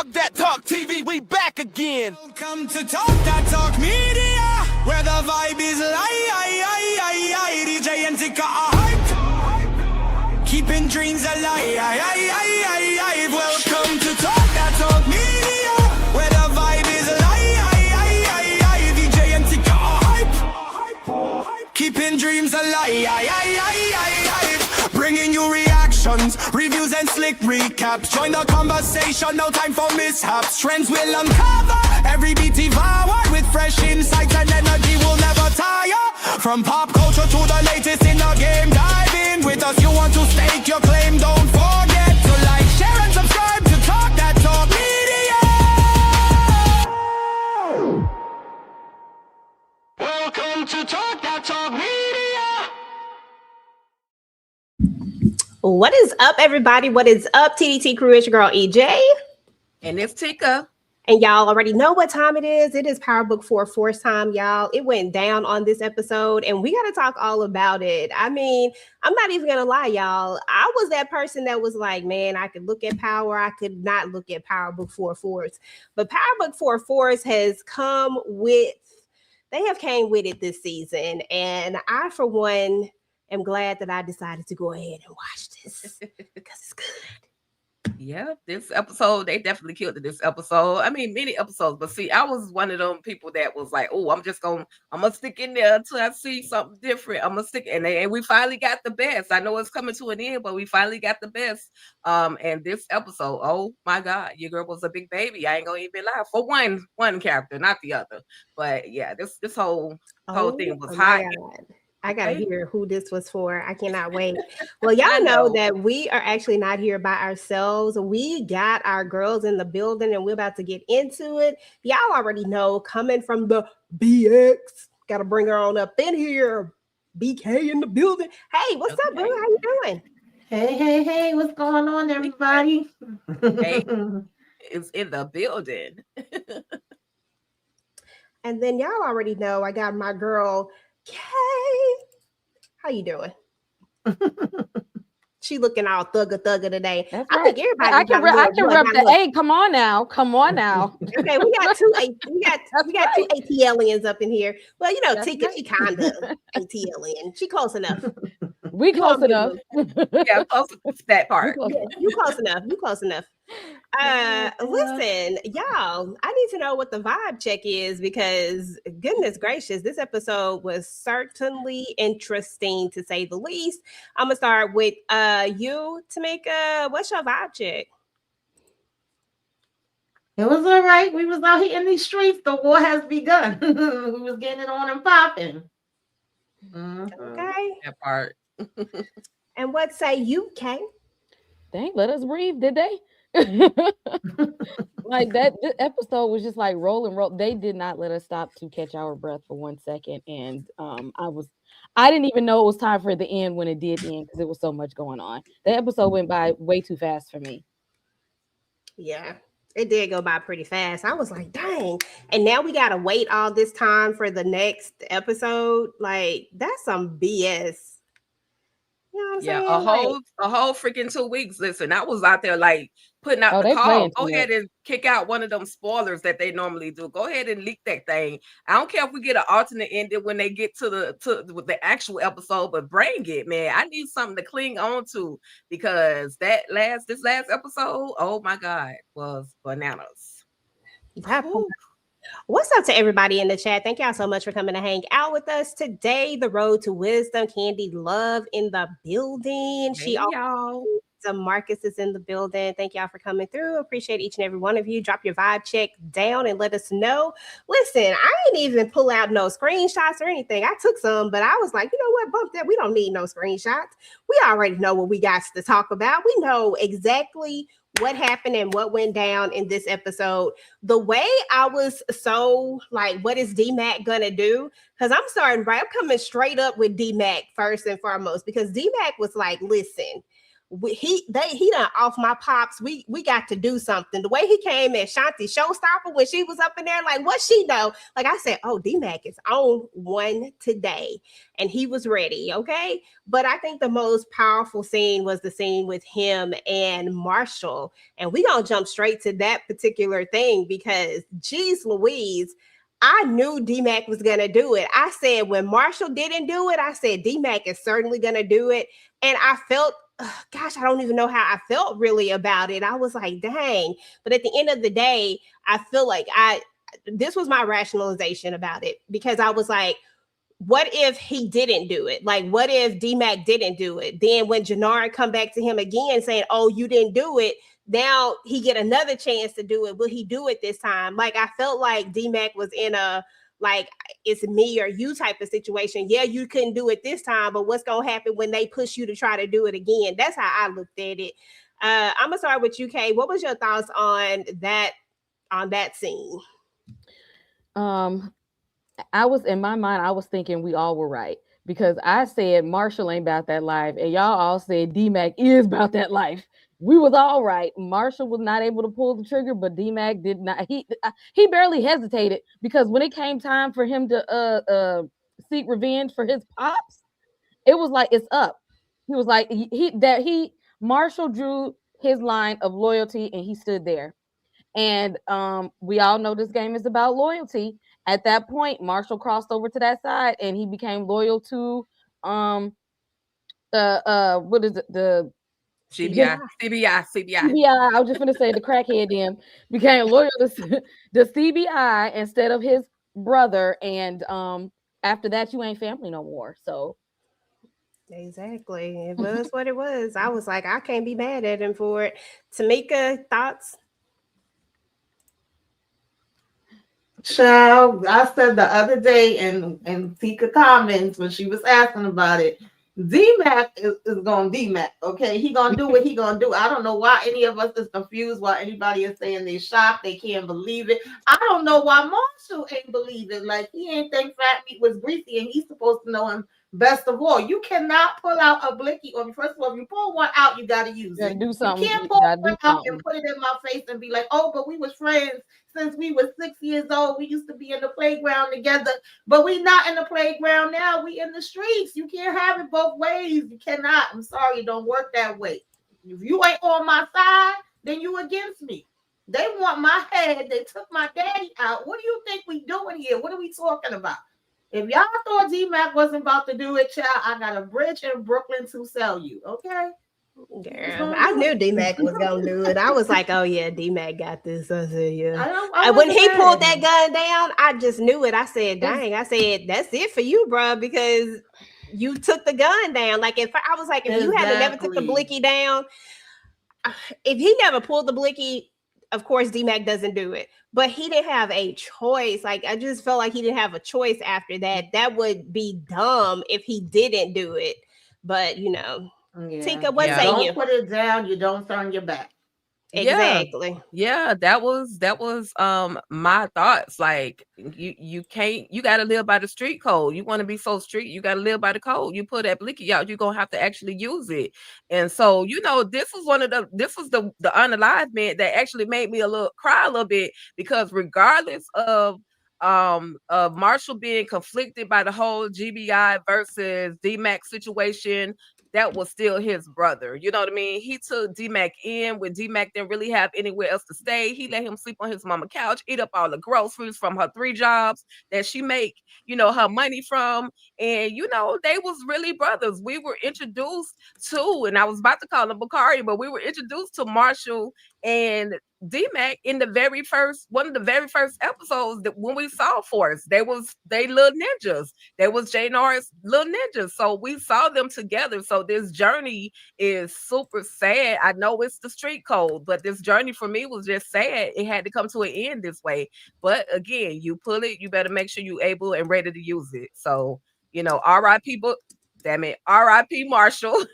Talk That Talk TV, we back again. Welcome to Talk That Talk Media, where the vibe is live. DJ and Tika are hyped, keeping dreams alive. Welcome to Talk That Talk Media, where the vibe is live. DJ and Tika are hyped, keeping dreams alive. Bringing you reactions, reviews and slick recaps. Join the conversation, no time for mishaps. Trends will uncover, every beat devoured with fresh insights and energy will never tire. From pop culture to the latest in the game, dive in with us. You want to stake your claim, don't forget to like, share and subscribe to Talk That Talk Media. Welcome to Talk That Talk Media. What is up, everybody? What is up, TDT crew? It's your girl, EJ. And it's Tika. And y'all already know what time it is. It is powerbookforce time, y'all. It went down on this episode, and we got to talk all about it. I mean, I'm not even going to lie, y'all. I was that person that was like, man, I could look at Power. I could not look at powerbookforce. But powerbookforce has come with, they have came with it this season. And I, for one, am glad that I decided to go ahead and watch this because it's good. Yeah, this episode, they definitely killed it this episode. I mean, many episodes, but see, I was one of them people that was like, oh, I'm gonna stick in there until I see something different. I'm gonna stick, and we finally got the best. I know it's coming to an end, but we finally got the best. And this episode, oh my God, your girl was a big baby. I ain't gonna even lie for one character, not the other. But yeah, this whole thing was hot. I gotta hear who this was for. I cannot wait. Well, y'all know that we are actually not here by ourselves. We got our girls in the building and we're about to get into it. Y'all already know, coming from the BX, gotta bring her on up in here. BK in the building. Hey, what's up, bro? How you doing? Hey, what's going on, everybody? Hey, it's in the building. And then y'all already know I got my girl Kay, how you doing? She looking all thugger today. That's I right. think everybody. I can rep the A. Come on now. Okay, we got two ATLians up in here. Well, you know, Tika, she kind of ATLian. She close enough. We close enough. Yeah, close to that part. You close enough. Listen, y'all, I need to know what the vibe check is because goodness gracious, this episode was certainly interesting to say the least. I'm gonna start with you, Tamika. What's your vibe check? It was all right. We was out here in these streets. The war has begun. We was getting it on and popping. Okay. That part. And what say you, Kay? They ain't let us breathe, did they? Like that this episode was just like roll. They did not let us stop to catch our breath for 1 second. And I didn't even know it was time for the end when it did end because there was so much going on. The episode went by way too fast for me. Yeah, it did go by pretty fast. I was like, dang. And now we gotta wait all this time for the next episode. Like, that's some BS. You know what I'm saying? A whole freaking 2 weeks. Listen, I was out there like putting out the call. Go ahead and kick out one of them spoilers that they normally do. Go ahead and leak that thing. I don't care if we get an alternate ending when they get to the actual episode, but bring it, man. I need something to cling on to because this last episode, oh my God, was bananas. What's up to everybody in the chat? Thank y'all so much for coming to hang out with us today. The Road to Wisdom, Candy Love in the building. Marcus is in the building. Thank y'all for coming through. Appreciate each and every one of you. Drop your vibe check down and let us know. Listen, I ain't even pull out no screenshots or anything. I took some, but I was like, you know what? Bump that. We don't need no screenshots. We already know what we got to talk about. We know exactly what happened and what went down in this episode. The way I was so like, what is D-Mac gonna do? Because I'm coming straight up with D-Mac first and foremost, because D-Mac was like, listen, he done off my pops. We got to do something. The way he came at Shanti Showstopper when she was up in there, like what she know? Like I said, oh, D-Mac is on one today, and he was ready. Okay, but I think the most powerful scene was the scene with him and Marshall, and we gonna jump straight to that particular thing because, geez, Louise. I knew D-Mac was going to do it. I said when Marshall didn't do it, I said D-Mac is certainly going to do it. And I felt, gosh, I don't even know how I felt really about it. I was like, dang. But at the end of the day, I feel like this was my rationalization about it because I was like, what if he didn't do it? Like, what if D-Mac didn't do it? Then when Jannard come back to him again saying, oh, you didn't do it, now he get another chance to do it. Will he do it this time? Like, I felt like D-Mac was in a, like, it's me or you type of situation. Yeah, you couldn't do it this time, but what's going to happen when they push you to try to do it again? That's how I looked at it. I'm going to start with you, Kay. What was your thoughts on that scene? I was, in my mind, I was thinking we all were right because I said Marshall ain't about that life, and y'all all said D-Mac is about that life. We was all right. Marshall was not able to pull the trigger, but D-Mac did not. He barely hesitated because when it came time for him to seek revenge for his pops, it was like it's up. He was like Marshall drew his line of loyalty and he stood there. And we all know this game is about loyalty. At that point, Marshall crossed over to that side and he became loyal to what is it? The CBI. I was just gonna say the crackhead then became loyal to the CBI instead of his brother. And after that, you ain't family no more. So exactly, it was what it was. I was like, I can't be mad at him for it. Tamika, thoughts? Child, I said the other day in Tika comments when she was asking about it, D-Mac is going to D-Mac, okay? He going to do what he going to do. I don't know why any of us is confused, why anybody is saying they shocked, they can't believe it. I don't know why Marshall ain't believe it. Like, he ain't think Fat Meat was greasy, and he's supposed to know him best of all. You cannot pull out a blicky. Or first of all, if you pull one out, you got to use it. Do something. You can't pull one out and put it in my face and be like, oh, but we was friends since we were 6 years old. We used to be in the playground together, but we not in the playground now. We in the streets. You can't have it both ways. You cannot. I'm sorry, it don't work that way. If you ain't on my side, then you against me. They want my head. They took my daddy out. What do you think we doing here? What are we talking about? If y'all thought D-Mac wasn't about to do it, child, I got a bridge in Brooklyn to sell you, okay? Girl, I knew D-Mac was gonna do it. I was like, oh yeah, D-Mac got this. I said, yeah. When he pulled that gun down, I just knew it. I said, dang, I said, that's it for you, bro, because you took the gun down. Like if you haven't never took the blicky down, if he never pulled the blicky, of course D-Mac doesn't do it. But he didn't have a choice. Like I just felt like he didn't have a choice after that. That would be dumb if he didn't do it. But Tika, what say you? Don't put it down. You don't turn your back. Exactly. Yeah, that was my thoughts. Like you gotta live by the street code. You want to be so street, you gotta live by the code. You put that blicky out, you're gonna have to actually use it. And so this was the unalive man that actually made me cry a little bit, because regardless of Marshall being conflicted by the whole GBI versus D-Mac situation, that was still his brother. You know what I mean? He took D-Mac in when D-Mac didn't really have anywhere else to stay. He let him sleep on his mama's couch, eat up all the groceries from her 3 jobs that she make, her money from. And, they was really brothers. We were introduced to, and I was about to call him Bakari, but we were introduced to Marshall and D-Mac in one of the very first episodes that when we saw Force. They little ninjas. They was Jannard's little ninjas. So we saw them together. So this journey is super sad. I know it's the street code, but this journey for me was just sad. It had to come to an end this way. But again, you pull it, you better make sure you're able and ready to use it. So, R.I.P. R.I.P. Marshall.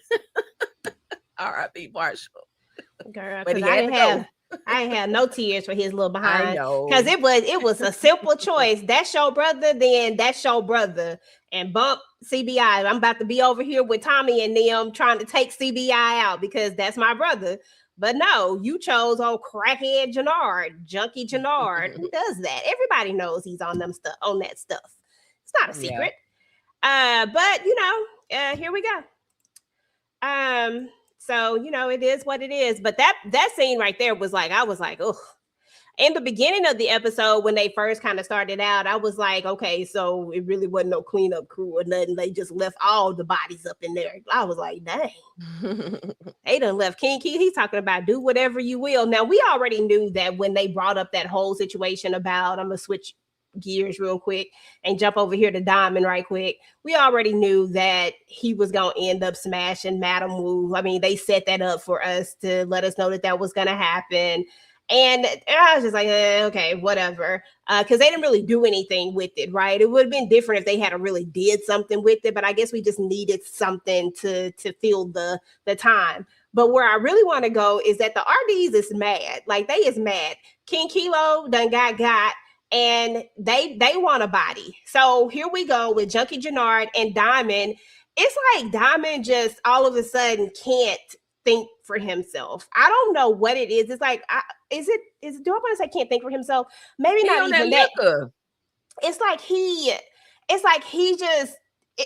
R.I.P. Marshall. Girl, because I I ain't had no tears for his little I behind know. because it was a simple choice. That's your brother, then that's your brother. And bump CBI. I'm about to be over here with Tommy and them trying to take CBI out because that's my brother. But no, you chose old crackhead Jannard, junkie Jannard. Who does that? Everybody knows he's on that stuff. It's not a secret. But here we go. So it is what it is. But that scene right there was like, I was like, oh. In the beginning of the episode, when they first kind of started out, I was like, okay, so it really wasn't no cleanup crew or nothing. They just left all the bodies up in there. I was like, dang. They done left King Key. He's talking about do whatever you will. Now, we already knew that when they brought up that whole situation about, I'm going to switch gears real quick and jump over here to Diamond right quick. We already knew that he was going to end up smashing Madam Wu. I mean, they set that up for us to let us know that was going to happen. And I was just like, okay, whatever. Because they didn't really do anything with it, right? It would have been different if they had really did something with it, but I guess we just needed something to fill the time. But where I really want to go is that the RDs is mad. Like, they is mad. King Kilo done got, and they want a body. So here we go with Junkie Jannard and Diamond. It's like Diamond just all of a sudden can't think for himself. I don't know what it is. It's like, do I want to say can't think for himself? Maybe not even that. It's like he just,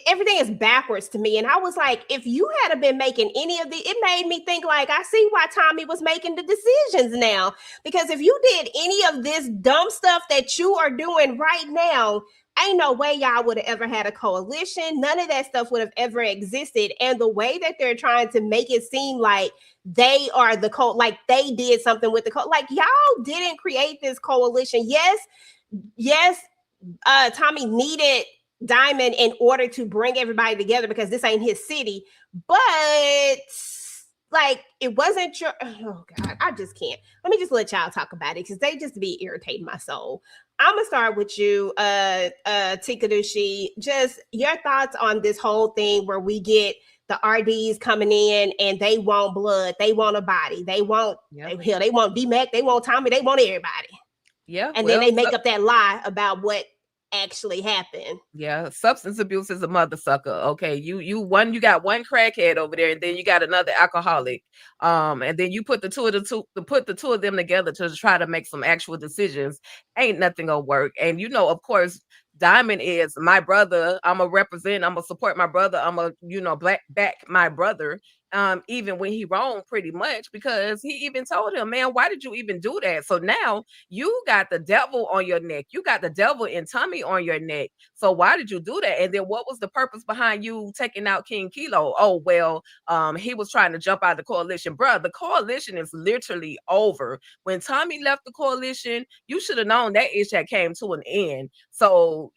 everything is backwards to me. And I was like, if you had been making any of it made me think like, I see why Tommy was making the decisions now. Because if you did any of this dumb stuff that you are doing right now, ain't no way y'all would have ever had a coalition. None of that stuff would have ever existed. And the way that they're trying to make it seem like they are the like they did something with the like y'all didn't create this coalition. Yes, Tommy needed Diamond in order to bring everybody together because this ain't his city. But like, it wasn't your, oh God, I just can't. Let me just let y'all talk about it because they just be irritating my soul. I'm gonna start with you, TicahDishawn. Just your thoughts on this whole thing where we get the RDs coming in and they want blood, they want a body, they want they want D-Mac, they want Tommy, they want everybody. Yeah, and then they make up that lie about what actually happened. Yeah, substance abuse is a mother sucker. Okay, you got one crackhead over there, and then you got another alcoholic. And then you put the two of them together to try to make some actual decisions. Ain't nothing gonna work. And of course, Diamond is my brother. I'm a represent. I'm gonna support my brother. I'm a back my brother. Even when he wrong, pretty much, because he even told him, man, why did you even do that? So now you got the devil on your neck. You got the devil and Tommy on your neck. So why did you do that? And then what was the purpose behind you taking out King Kilo? Oh, well, he was trying to jump out of the coalition. Bruh, the coalition is literally over. When Tommy left the coalition, you should have known that ish had came to an end. So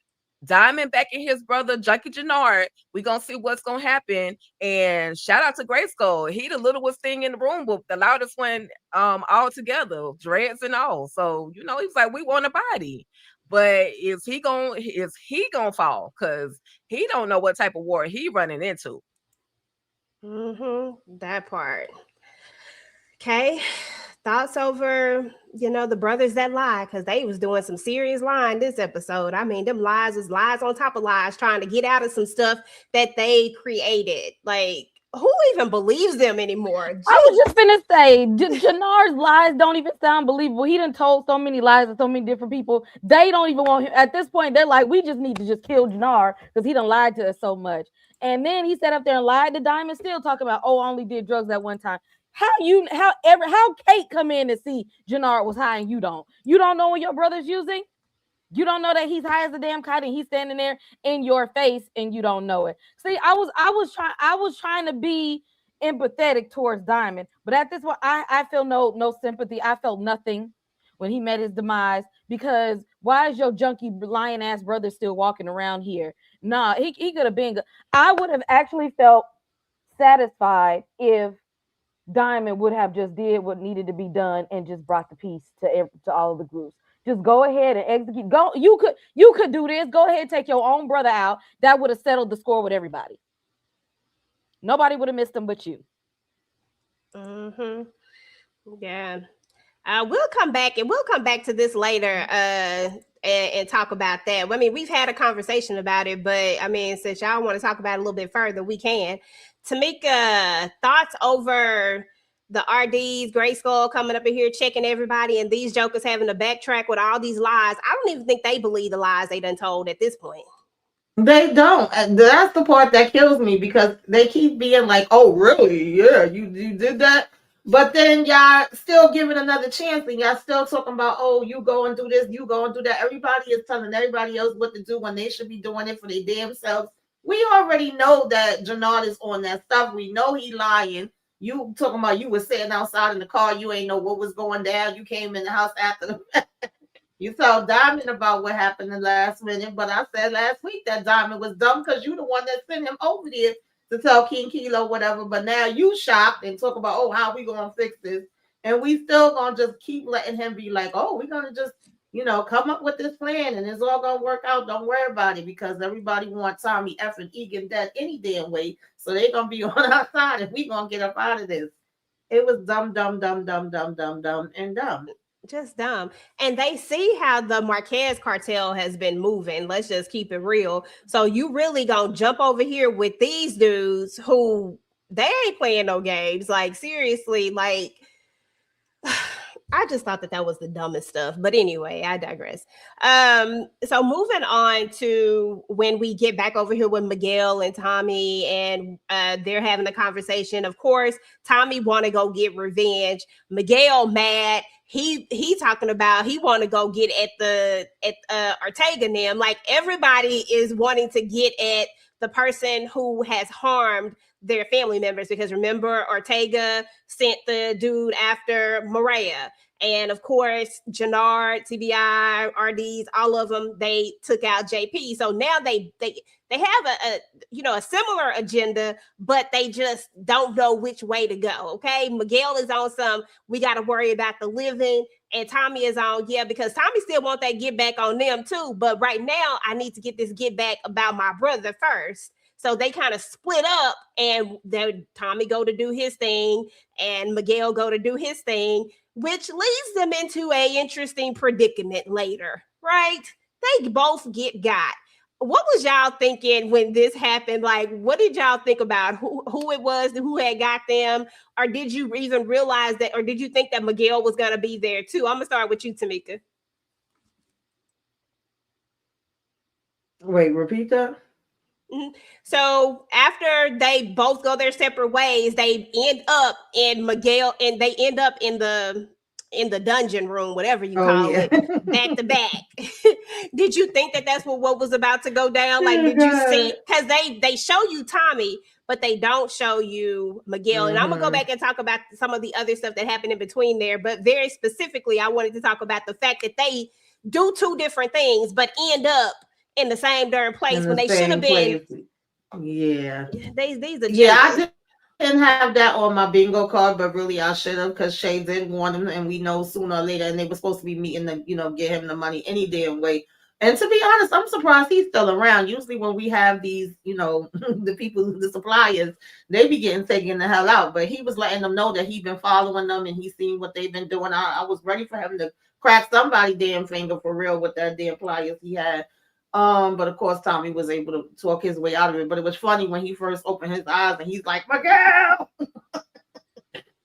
Diamond back in his brother Junkie Jannard, we gonna see what's gonna happen. And shout out to Grayskull. He the littlest thing in the room, but the loudest one all together, dreads and all. So he was like, we want a body. But is he gonna fall? Because he don't know what type of war he running into. That part. Okay. Thoughts over, the brothers that lie, because they was doing some serious lying this episode. I mean, them lies was lies on top of lies, trying to get out of some stuff that they created. Like, who even believes them anymore? Jeez. I was just finna say, Jannard's lies don't even sound believable. He done told so many lies to so many different people. They don't even want him. At this point, they're like, we just need to just kill Jannard because he done lied to us so much. And then he sat up there and lied to Diamond, still talking about, oh, I only did drugs at one time. How Kate come in and see Jannard was high and you don't know what your brother's using? You don't know that he's high as a damn kite and he's standing there in your face and you don't know it. See, I was trying to be empathetic towards Diamond, but at this point, I feel no sympathy. I felt nothing when he met his demise, because why is your junkie lying ass brother still walking around here? Nah, he could have been good. I would have actually felt satisfied if Diamond would have just did what needed to be done and just brought the peace to all of the groups. Just go ahead and execute. You could do this. Go ahead and take your own brother out. That would have settled the score with everybody. Nobody would have missed him but you. Yeah. We'll come back to this later and talk about that. I mean, we've had a conversation about it, but I mean, since y'all want to talk about it a little bit further, we can. Tamika, thoughts over the RDs, Gray Skull coming up in here checking everybody, and these jokers having to backtrack with all these lies. I don't even think they believe the lies they done told at this point. They don't. And that's the part that kills me because they keep being like, "Oh, really? Yeah, you did that." But then y'all still giving another chance, and y'all still talking about, "Oh, you go and do this, you go and do that." Everybody is telling everybody else what to do when they should be doing it for their damn selves. We already know that Jannard is on that stuff. We know he lying. You talking about you was sitting outside in the car, you ain't know what was going down. You came in the house after the You told Diamond about what happened the last minute, but I said last week that Diamond was dumb because you the one that sent him over there to tell King Kilo whatever. But now you shocked and talk about, oh, how we gonna fix this? And we still gonna just keep letting him be like, oh, we're gonna just, come up with this plan and it's all gonna work out. Don't worry about it because everybody wants Tommy F and Egan dead any damn way. So they're gonna be on our side and we gonna get up out of this. It was dumb, dumb, dumb, dumb, dumb, dumb, dumb, and dumb. Just dumb. And they see how the Marquez cartel has been moving. Let's just keep it real. So you really gonna jump over here with these dudes who they ain't playing no games. Like seriously, like I just thought that was the dumbest stuff. But anyway, I digress. So moving on to when we get back over here with Miguel and Tommy, and they're having a conversation. Of course, Tommy want to go get revenge. Miguel mad. He talking about he want to go get at Ortega and them. Like everybody is wanting to get at the person who has harmed their family members, because remember Ortega sent the dude after Maria, and of course Jannard, TBI, RDs, all of them, they took out JP. So now they have a similar agenda, but they just don't know which way to go. Okay, Miguel is on some we got to worry about the living, and Tommy is on because Tommy still want that get back on them too, but right now I need to get this get back about my brother first. So they kind of split up, and then Tommy go to do his thing and Miguel go to do his thing, which leads them into a interesting predicament later, right? They both get got. What was y'all thinking when this happened? Like, what did y'all think about who it was, who had got them? Or did you even realize that, or did you think that Miguel was going to be there too? I'm going to start with you, Tamika. Wait, repeat that. Mm-hmm. So after they both go their separate ways, they end up in Miguel, and they end up in the dungeon room, whatever you call it, back to back. Did you think that that's what was about to go down? Like, did you see? Because they show you Tommy, but they don't show you Miguel. Mm-hmm. And I'm gonna go back and talk about some of the other stuff that happened in between there. But very specifically, I wanted to talk about the fact that they do two different things, but end up in the same darn place when they should have been. Yeah. These are I didn't have that on my bingo card, but really I should have, because Shay did want him, and we know sooner or later, and they were supposed to be meeting to, get him the money any damn way. And to be honest, I'm surprised he's still around. Usually when we have these, the people, the suppliers, they be getting taken the hell out. But he was letting them know that he's been following them and he's seen what they've been doing. I was ready for him to crack somebody damn finger for real with that damn pliers he had. But of course Tommy was able to talk his way out of it. But it was funny when he first opened his eyes and he's like, Miguel,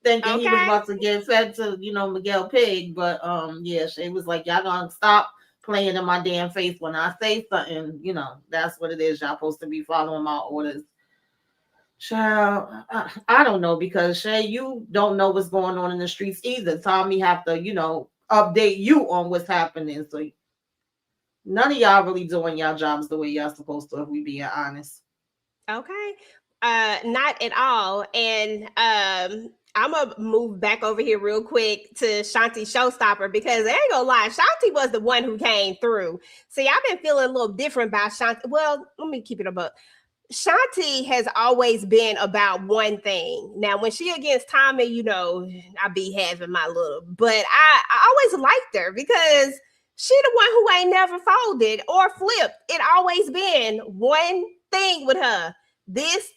thinking he was about to get fed to, Miguel Pig. But Shay was like, y'all gonna stop playing in my damn face when I say something. That's what it is. Y'all supposed to be following my orders. Child, I don't know, because Shay, you don't know what's going on in the streets either. Tommy have to, update you on what's happening. So none of y'all really doing y'all jobs the way y'all supposed to, if we being honest. Okay. Not at all. And I'm gonna move back over here real quick to Shanti Showstopper, because I ain't gonna lie, Shanti was the one who came through. See, I've been feeling a little different about Shanti. Well, let me keep it above. Shanti has always been about one thing. Now, when she against Tommy, I be having my little, but I always liked her because she the one who ain't never folded or flipped. It always been one thing with her. This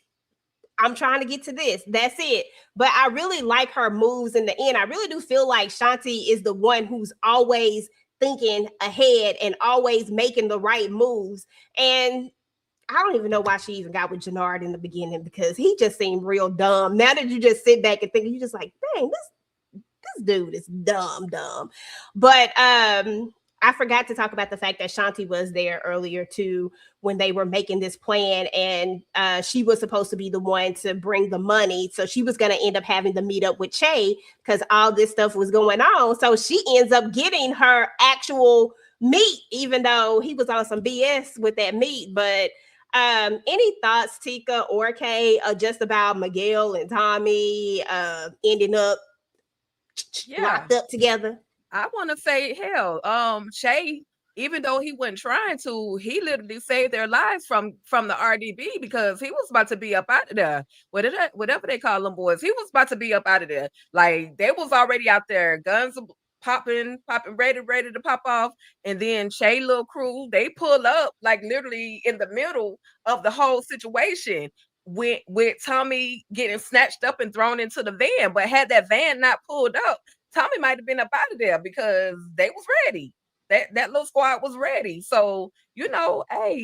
I'm trying to get to this. That's it. But I really like her moves in the end. I really do feel like Shanti is the one who's always thinking ahead and always making the right moves. And I don't even know why she even got with Jannard in the beginning, because he just seemed real dumb. Now that you just sit back and think, you just like, dang, this dude is dumb. But I forgot to talk about the fact that Shanti was there earlier too when they were making this plan, and she was supposed to be the one to bring the money. So she was going to end up having to meet up with Che because all this stuff was going on. So she ends up getting her actual meat, even though he was on some BS with that meat. But any thoughts, Tika or Kay, just about Miguel and Tommy ending up locked up together? I want to say, hell, Shay, even though he wasn't trying to, he literally saved their lives from the RDB, because he was about to be up out of there. Whatever they call them boys, he was about to be up out of there. Like, they was already out there, guns popping, ready to pop off. And then Shay little crew, they pull up like literally in the middle of the whole situation, with Tommy getting snatched up and thrown into the van. But had that van not pulled up, Tommy might have been up out of there, because they was ready. That little squad was ready. So, you know, hey,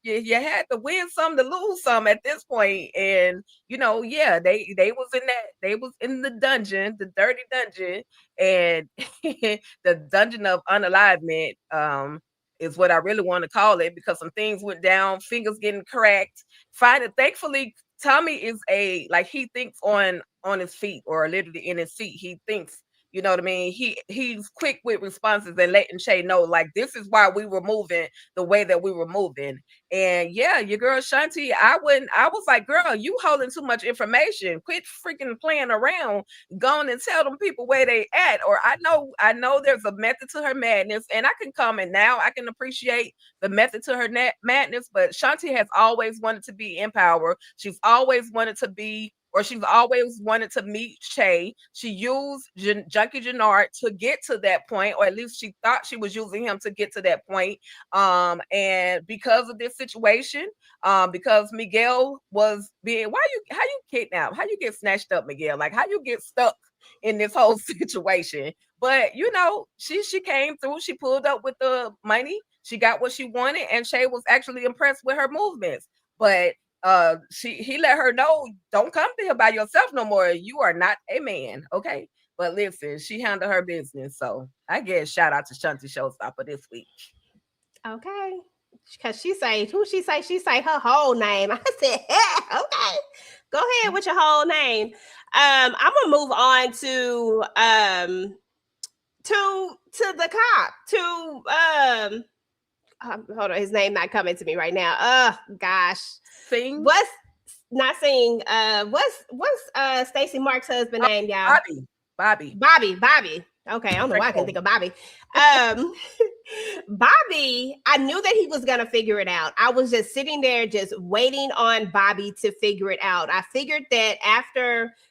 you had to win some to lose some at this point. And, you know, yeah, they was in the dungeon, the dirty dungeon, and the dungeon of unalivement is what I really want to call it, because some things went down, fingers getting cracked. Thankfully, Tommy is he thinks on his feet, or literally in his seat. He thinks, you know what I mean? He's quick with responses and letting Shay know, like, this is why we were moving the way that we were moving. And yeah, your girl Shanti, I was like, girl, you holding too much information. Quit freaking playing around. Go on and tell them people where they at. Or I know there's a method to her madness, and I can comment now. I can appreciate the method to her madness, but Shanti has always wanted to be in power. She's always wanted to be, or she's always wanted to meet Shay. She used Junkie Jannard to get to that point, or at least she thought she was using him to get to that point. And because of this situation, because Miguel was being, how you kidnapped, how you get snatched up, Miguel? Like, how you get stuck in this whole situation? But, you know, she came through, she pulled up with the money, she got what she wanted, and Shay was actually impressed with her movements. But he let her know, don't come to here by yourself no more. You are not a man, okay? But listen, she handled her business. So I guess shout out to Shanti Showstopper this week. Okay. Because she say her whole name. I said, yeah, okay. Go ahead with your whole name. I'm gonna move on to the cop, to hold on, his name not coming to me right now. Oh gosh. Sing. What's not saying what's Stacey Mark's husband name, y'all? Bobby. Okay, I don't know why I can think of Bobby. Bobby, I knew that he was gonna figure it out. I was just sitting there just waiting on Bobby to figure it out. I figured that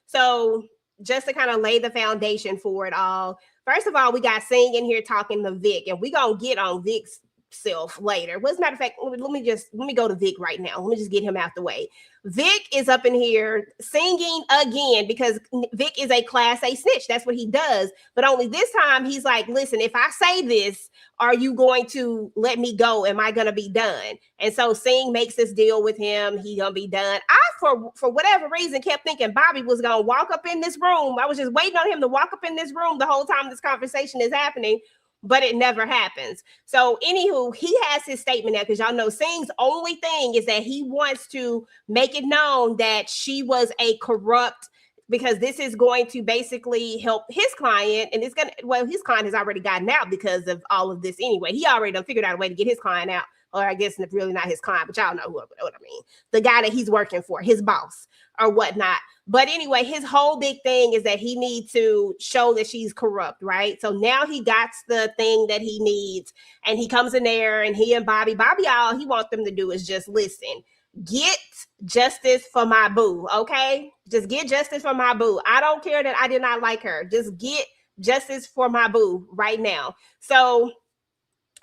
so just to kind of lay the foundation for it all. First of all, we got Sing in here talking to Vic, and we're gonna get on Vic's self later. Well, as a matter of fact, let me go to Vic right now. Let me just get him out the way. Vic is up in here singing again, because Vic is a class A snitch. That's what he does. But only this time he's like, listen, if I say this, are you going to let me go? Am I going to be done? And so Sing makes this deal with him. He going to be done. I, for whatever reason, kept thinking Bobby was going to walk up in this room. I was just waiting on him to walk up in this room the whole time this conversation is happening, but it never happens. So anywho, he has his statement now, because y'all know Sing's only thing is that he wants to make it known that she was a corrupt, because this is going to basically help his client, and his client has already gotten out because of all of this anyway. He already done figured out a way to get his client out, or I guess it's really not his client, but y'all know what I mean. The guy that he's working for, his boss or whatnot. But anyway, his whole big thing is that he needs to show that she's corrupt, right? So now he got the thing that he needs, and he comes in there, and he and Bobby, all he wants them to do is just listen, get justice for my boo, okay? Just get justice for my boo. I don't care that I did not like her. Just get justice for my boo right now. So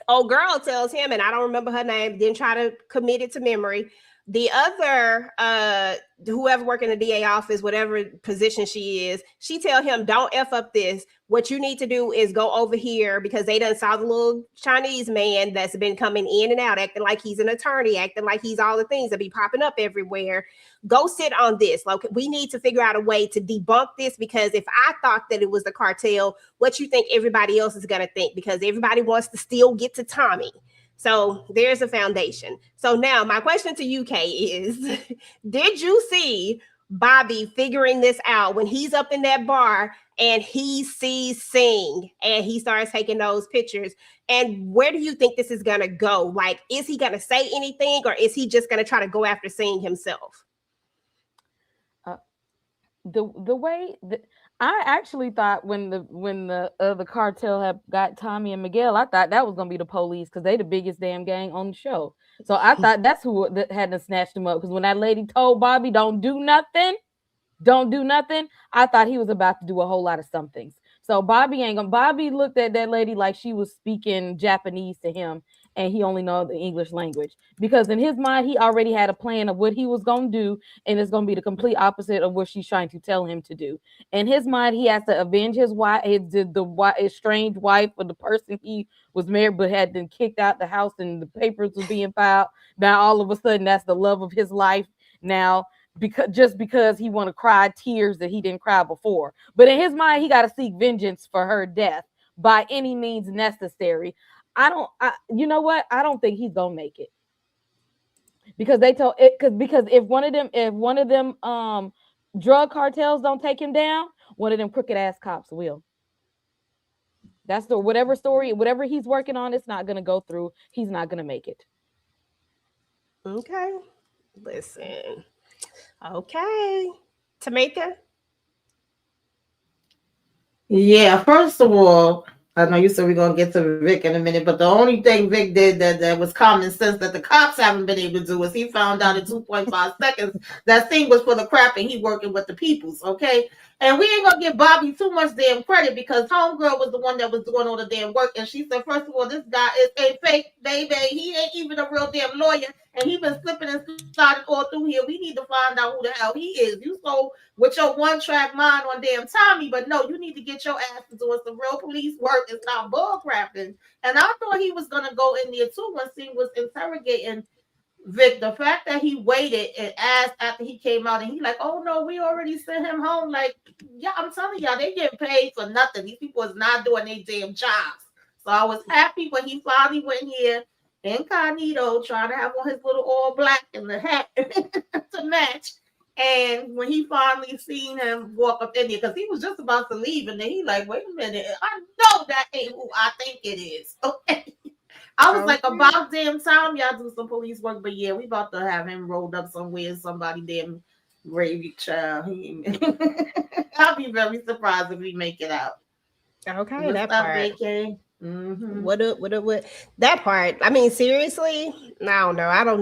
old girl tells him, and I don't remember her name, didn't try to commit it to memory, The other, whoever working in the DA office, whatever position she is, she tell him, don't F up this. What you need to do is go over here because they done saw the little Chinese man that's been coming in and out, acting like he's an attorney, acting like he's all the things that be popping up everywhere. Go sit on this. Like, we need to figure out a way to debunk this, because if I thought that it was the cartel, what you think everybody else is going to think? Because everybody wants to still get to Tommy. So there's a foundation. So now my question to you, Kay, is did you see Bobby figuring this out when he's up in that bar and he sees Singh and he starts taking those pictures? And where do you think this is going to go? Like, is he going to say anything, or is he just going to try to go after Singh himself? The way that I actually thought when the cartel had got Tommy and Miguel, I thought that was gonna be the police, because they the biggest damn gang on the show. So I thought that's who had to snatch them up. Because when that lady told Bobby, don't do nothing, I thought he was about to do a whole lot of somethings. So Bobby looked at that lady like she was speaking Japanese to him, and he only knows the English language, because in his mind, he already had a plan of what he was going to do, and it's going to be the complete opposite of what she's trying to tell him to do. In his mind, he has to avenge his wife, the estranged wife of the person he was married but had been kicked out the house and the papers were being filed. Now, all of a sudden, that's the love of his life now, because he want to cry tears that he didn't cry before. But in his mind, he got to seek vengeance for her death by any means necessary. You know what? I don't think he's gonna make it, because they told it because if one of them drug cartels don't take him down, one of them crooked ass cops will. That's whatever he's working on, it's not gonna go through. He's not gonna make it. Okay, listen. Okay, Tamika. Yeah, first of all, I know you said we're gonna get to Vic in a minute, but the only thing Vic did that was common sense that the cops haven't been able to do is he found out in 2.5 seconds that thing was for the crap and he working with the peoples, okay? And we ain't gonna give Bobby too much damn credit, because homegirl was the one that was doing all the damn work, and she said, first of all, this guy is a fake baby. He ain't even a real damn lawyer, and he been slipping and sliding all through here. We need to find out who the hell he is. You so with your one-track mind on damn Tommy, but no, you need to get your ass to doing some real police work and stop bullcrapping. And I thought he was gonna go in there too when he was interrogating Vic. The fact that he waited and asked after he came out, and he like, oh no, we already sent him home. Like, yeah, I'm telling y'all, they get paid for nothing. These people is not doing their damn jobs. So I was happy when he finally went here incognito, trying to have on his little all black and the hat to match. And when he finally seen him walk up in there, because he was just about to leave, and then he like, wait a minute, I know that ain't who I think it is. Okay. I was like, about damn time y'all do some police work, but yeah, we about to have him rolled up somewhere in somebody damn gravy child. I'll be very surprised if we make it out. Okay, that part. Mm-hmm. What that part? I mean, seriously, I don't know. I don't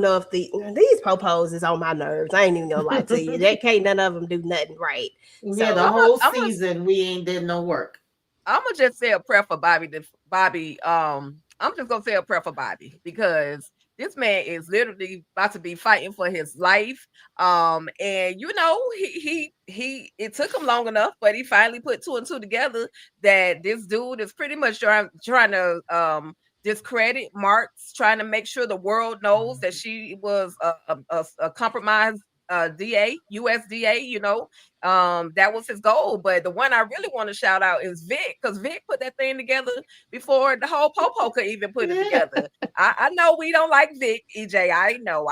know if these popos is on my nerves. I ain't even gonna lie to you. That can't none of them do nothing right. Yeah, so the whole season we ain't did no work. I'm gonna just say a prayer for Bobby. I'm just gonna say a prayer for Bobby, because this man is literally about to be fighting for his life. And you know, he it took him long enough, but he finally put two and two together that this dude is pretty much trying to discredit Marks, trying to make sure the world knows that she was a compromised USDA, you know. That was his goal. But the one I really want to shout out is Vic, because Vic put that thing together before the whole Popo could even put it together. I know we don't like Vic, EJ. I know,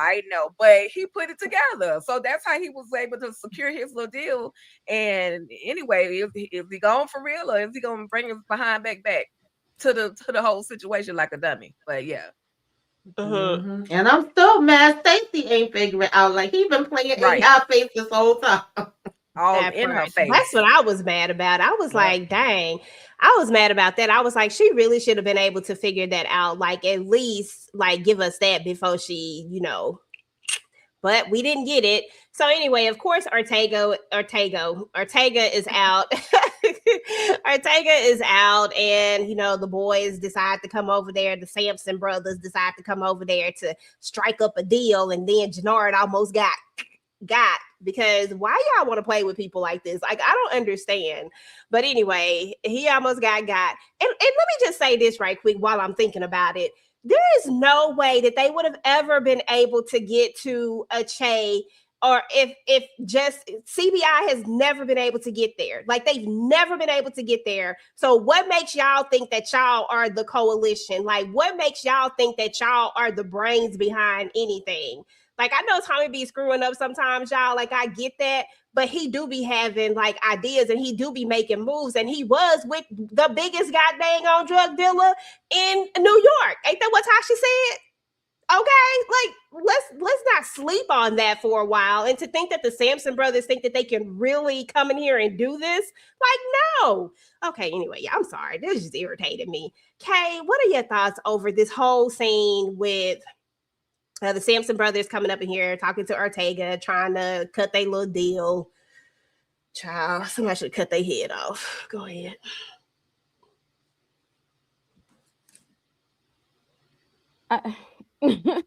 but he put it together. So that's how he was able to secure his little deal. And anyway, is he going for real, or is he gonna bring his behind back to the whole situation like a dummy? But yeah. Mm-hmm. And I'm still mad Stacey ain't figuring out. Like, he been playing in our face this whole time. All in her face. That's what I was mad about. I was like, dang, I was mad about that. I was like, she really should have been able to figure that out. Like, at least like give us that before she, you know. But we didn't get it. So anyway, of course, Ortega is out. Ortega is out, and the boys decide to come over there. The Sampson brothers decide to come over there to strike up a deal, and then Jannard almost got because why y'all want to play with people like this? Like, I don't understand. But anyway, he almost got. And let me just say this right quick while I'm thinking about it. There is no way that they would have ever been able to get to a Che, or if just CBI has never been able to get there. Like, they've never been able to get there. So what makes y'all think that y'all are the coalition? Like, what makes y'all think that y'all are the brains behind anything? Like, I know Tommy be screwing up sometimes, y'all. Like, I get that. But he do be having, like, ideas, and he do be making moves. And he was with the biggest goddamn on drug dealer in New York. Ain't that what Tasha said? Okay, like, let's not sleep on that for a while. And to think that the Sampson brothers think that they can really come in here and do this, like, no. Okay, anyway, yeah, I'm sorry. This just irritated me. Kay, what are your thoughts over this whole scene with the Sampson brothers coming up in here, talking to Ortega, trying to cut their little deal? Child, somebody should cut their head off. Go ahead. They could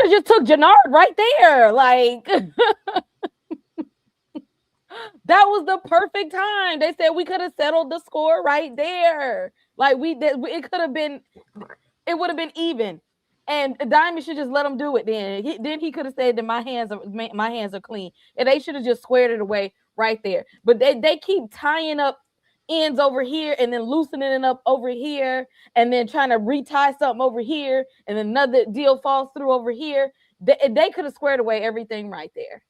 have just took Jannard right there. Like, that was the perfect time. They said we could have settled the score right there. Like, it could have been, it would have been even. And Diamond should just let him do it. Then he could have said that my hands are clean, and they should have just squared it away right there. But they keep tying up ends over here and then loosening it up over here, and then trying to retie something over here, and another deal falls through over here. They could have squared away everything right there.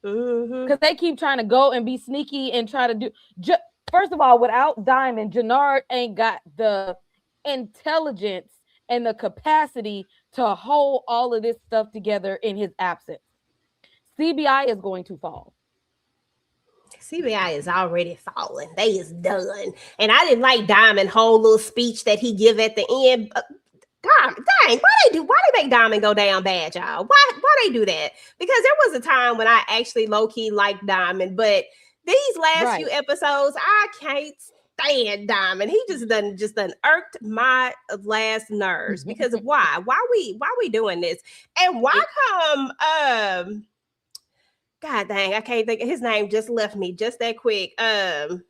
Because they keep trying to go and be sneaky and try to do. First of all, without Diamond, Jannard ain't got the intelligence and the capacity to hold all of this stuff together in his absence. CBI is going to fall. CBI is already falling. They is done. And I didn't like Diamond whole little speech that he give at the end. Dang, why they make Diamond go down bad, y'all? Why they do that? Because there was a time when I actually low-key liked Diamond, but these last few episodes, I can't stand Diamond. He just done irked my last nerves. Because why we doing this? And why come God dang, I can't think of his name, just left me just that quick. Come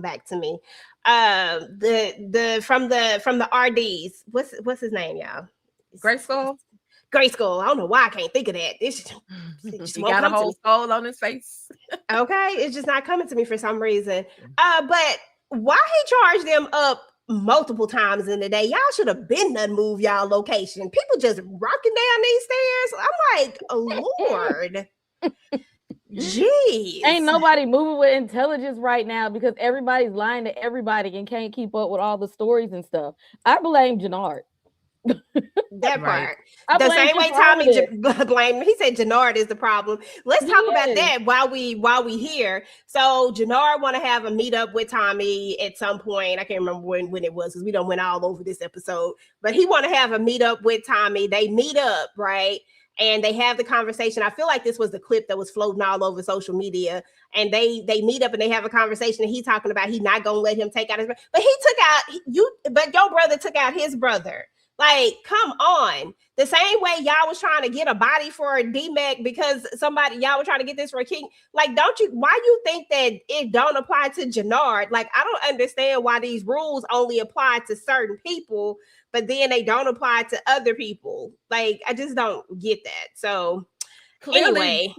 back to me. The from the RDs. What's his name, y'all? Grayskull. Grayskull. I don't know why I can't think of that. It just he got a whole skull on his face. Okay, it's just not coming to me for some reason. But why he charged them up multiple times in the day? Y'all should have been done move y'all location. People just rocking down these stairs. I'm like, oh, Lord. Jeez. Ain't nobody moving with intelligence right now because everybody's lying to everybody and can't keep up with all the stories and stuff. I blame Jannard. That part. The same way Tommy blamed. He said Jannard is the problem. Let's talk about that while we here. So Jannard want to have a meetup with Tommy at some point. I can't remember when it was, because we don't went all over this episode. But he want to have a meetup with Tommy. They meet up, right? And they have the conversation. I feel like this was the clip that was floating all over social media. And they meet up and they have a conversation. And he's talking about he's not gonna let him take out his brother. But he took out but your brother took out his brother. Like, come on. The same way y'all was trying to get a body for a D-Mac because y'all were trying to get this for a king. Like, why you think that it don't apply to Jannard? Like, I don't understand why these rules only apply to certain people, but then they don't apply to other people. Like, I just don't get that. So clearly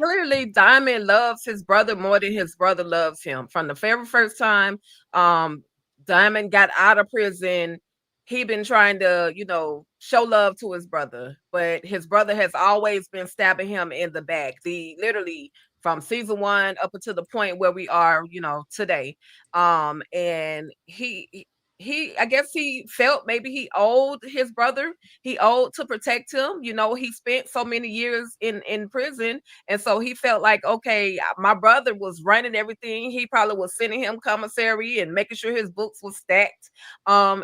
Diamond loves his brother more than his brother loves him. From the very first time Diamond got out of prison, he been trying to, show love to his brother, but his brother has always been stabbing him in the back. Literally from season 1 up until the point where we are, today. And I guess he felt maybe he owed his brother. He owed to protect him. You know, he spent so many years in prison, and so he felt like, okay, my brother was running everything. He probably was sending him commissary and making sure his books were stacked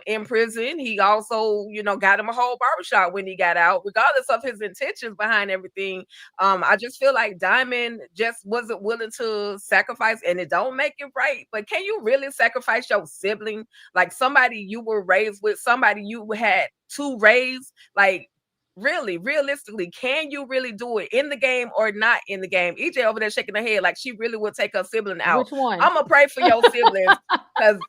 in prison. He also, you know, got him a whole barbershop when he got out, regardless of his intentions behind everything. I just feel like Diamond just wasn't willing to sacrifice, and it don't make it right. But can you really sacrifice your sibling? Like somebody you were raised with, somebody you had to raise, like really, realistically, can you really do it in the game or not in the game? EJ over there shaking her head like she really would take her sibling out. Which one? I'm gonna pray for your siblings because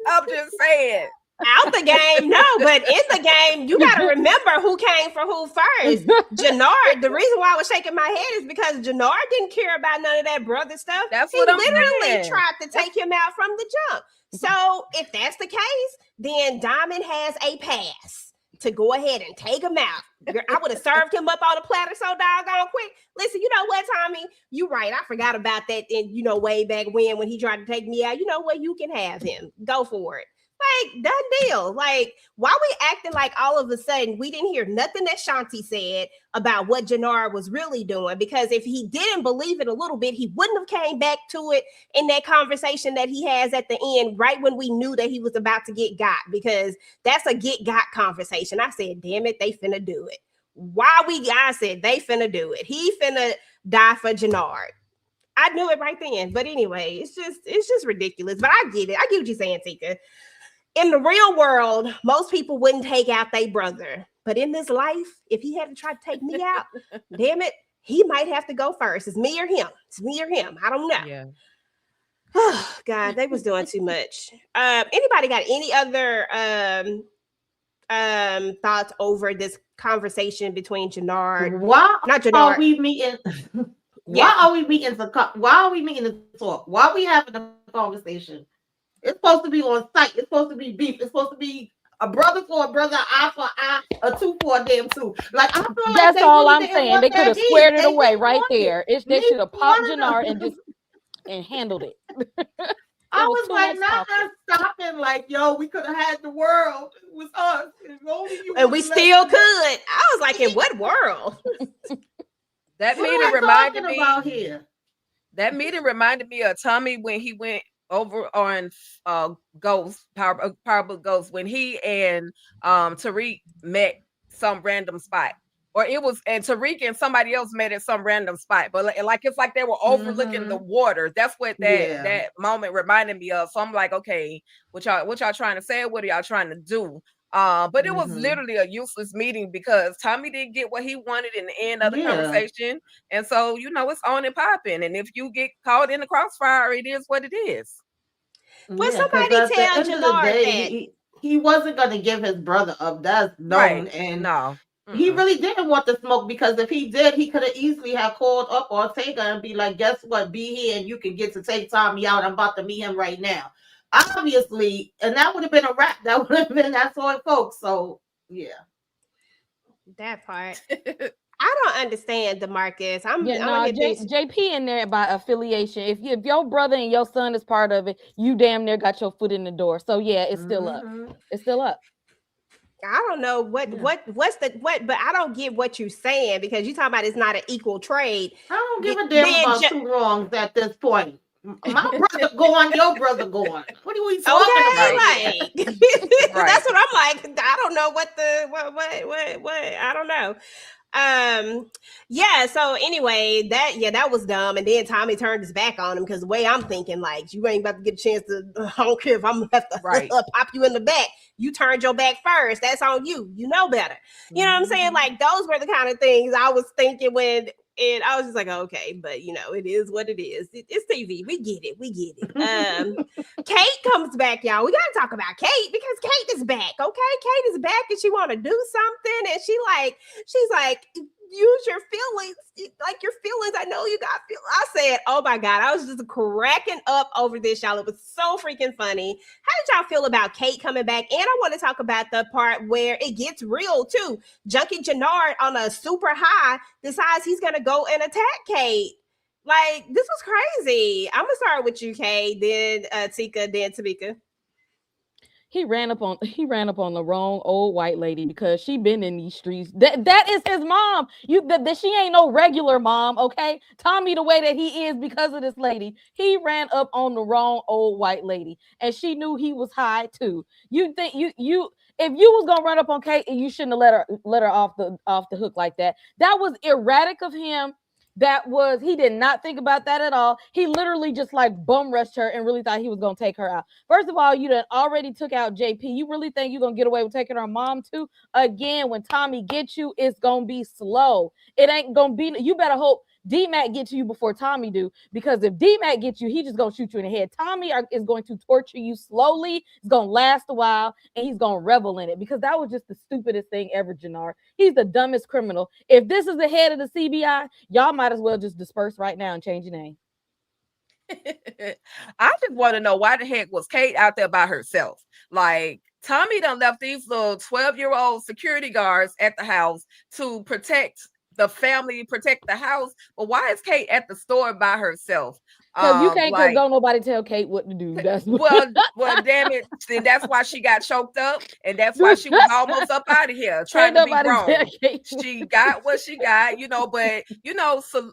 I'm just saying. Out the game, no, but in the game, you got to remember who came for who first. Jannard. The reason why I was shaking my head is because Jannard didn't care about none of that brother stuff. That's he what I'm literally saying. tried to take him out from the jump. So if that's the case, then Diamond has a pass to go ahead and take him out. I would have served him up on a platter so doggone quick. Listen, you know what, Tommy? You right. I forgot about that. And you know, way back when he tried to take me out. You know what? You can have him. Go for it. Like, done deal. Like, why we acting like all of a sudden we didn't hear nothing that Shanti said about what Jannard was really doing? Because if he didn't believe it a little bit, he wouldn't have came back to it in that conversation that he has at the end, right when we knew that he was about to get got, because that's a get got conversation. I said, damn it, they finna do it. I said they finna do it. He finna die for Jannard. I knew it right then. But anyway, it's just ridiculous. But I get it. I get what you're saying, Tika. In the real world, most people wouldn't take out their brother. But in this life, if he had to try to take me out, damn it, he might have to go first. It's me or him. It's me or him. I don't know. Yeah. Oh, God, they was doing too much. Anybody got any other thoughts over this conversation between Jannard? Not Jannard. Are we meeting? Why are we meeting to talk? Why are we having a conversation? It's supposed to be on site. It's supposed to be beef. It's supposed to be a brother for a brother, eye for eye, a two for a damn two. Like, I feel like that's all I'm saying. They could have squared it They away right wanted there. it. They should have popped wanted Jannard them. and handled it. I was too like, much not talking. us stopping. Like, yo, we could have had the world. It was us. If only you And we would've still let could. us. I was like, in what world? That What meeting am I reminded talking me. about here? That meeting reminded me of Tommy when he went over on Ghost, Powerbook Ghost, when he and Tariq met some random spot. Or it was, and Tariq and somebody else met at some random spot, but like it's like they were overlooking the water. That's what that moment reminded me of. So I'm like, okay, what y'all trying to say? What are y'all trying to do? But it was literally a useless meeting because Tommy didn't get what he wanted in the end of the conversation, and so you know it's on and popping. And if you get caught in the crossfire, it is what it is. Well, somebody tell Jannard that he wasn't going to give his brother up. That's known, Right. and No. he really didn't want the smoke, because if he did, he could have easily have called up Ortega and be like, guess what, be here and you can get to take Tommy out. I'm about to meet him right now. Obviously, and that would have been a wrap. That would have been that's all, folks. So yeah, that part. I don't understand, DeMarcus. JP in there by affiliation. If your brother and your son is part of it, you damn near got your foot in the door. So yeah, it's still up. It's still up. I don't know what, but I don't get what you're saying, because you talking about it's not an equal trade. I don't give a damn about two wrongs at this point. My brother go on, your brother go on. What are we talking about? Like, that's what I'm like. I don't know what I don't know. Yeah, so anyway, that was dumb. And then Tommy turned his back on him, because the way I'm thinking, like, you ain't about to get a chance to, I don't care if I'm gonna have to pop you in the back. You turned your back first. That's on you. You know better. You know what I'm saying? Like, those were the kind of things I was thinking when, and I was just like, okay, but you know, it is what it is. It's TV. We get it. Kate comes back, y'all. We gotta talk about Kate, because Kate is back. Okay, Kate is back, and she want to do something, and she's like, use your feelings, like your feelings. I know you got feelings. I said, oh my God, I was just cracking up over this, y'all. It was so freaking funny. How did y'all feel about Kate coming back? And I want to talk about the part where it gets real too. Junkie Jannard on a super high decides he's gonna go and attack Kate. Like, this was crazy. I'm gonna start with you, Kay, then Tika, then Tamika. He ran up on the wrong old white lady because she been in these streets. That is his mom. That she ain't no regular mom, okay? Tommy the way that he is because of this lady. He ran up on the wrong old white lady, and she knew he was high too. You think you if you was gonna run up on Kate, you shouldn't have let her off the hook like that. That was erratic of him. He did not think about that at all. He literally just like bum rushed her and really thought he was gonna take her out. First of all, you done already took out JP. You really think you're gonna get away with taking her mom too? Again, when Tommy gets you, it's gonna be slow. It ain't gonna be. You better hope D-Mac get to you before Tommy do, because if D-Mac gets you, he just gonna shoot you in the head. Tommy is going to torture you slowly. It's gonna last a while, and he's gonna revel in it, because that was just the stupidest thing ever, Jannar. He's the dumbest criminal. If this is the head of the CBI, y'all might as well just disperse right now and change your name. I just want to know, why the heck was Kate out there by herself? Like, Tommy done left these little 12-year-old security guards at the house to protect the family, protect the house. But why is Kate at the store by herself? Because you can't, because don't nobody tell Kate what to do. That's well, damn it. And that's why she got choked up, and that's why she was almost up out of here trying to be grown. She got what she got, but so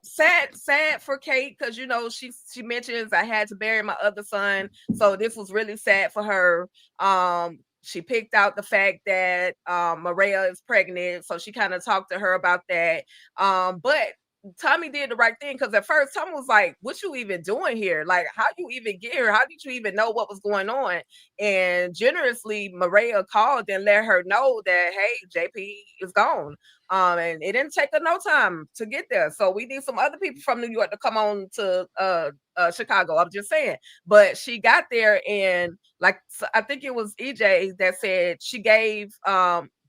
sad for Kate, because she mentions, I had to bury my other son, so this was really sad for her. She picked out the fact that Maria is pregnant, so she kind of talked to her about that. But Tommy did the right thing, because at first Tommy was like, what you even doing here? Like, how you even get here? How did you even know what was going on? And generously, Maria called and let her know that, hey, JP is gone. And it didn't take her no time to get there. So we need some other people from New York to come on to Chicago. I'm just saying. But she got there, and I think it was EJ that said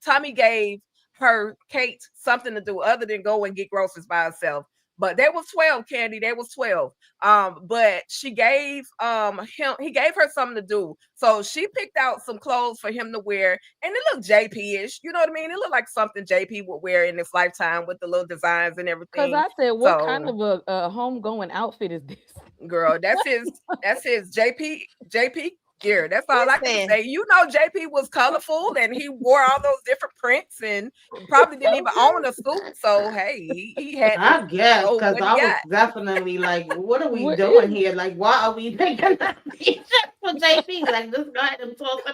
Tommy gave her Kate something to do other than go and get groceries by herself. But there was 12, Candy. There was 12. But he gave her something to do. So she picked out some clothes for him to wear, and it looked JP-ish. You know what I mean? It looked like something JP would wear in his lifetime, with the little designs and everything. Because I said, what kind of a homegoing outfit is this? Girl, that's his JP gear. That's all I can say. JP was colorful, and he wore all those different prints, and probably didn't even own a suit. So hey, he had. I guess, because I was definitely like, "What are we doing here? Like, why are we making that for JP? Like, this guy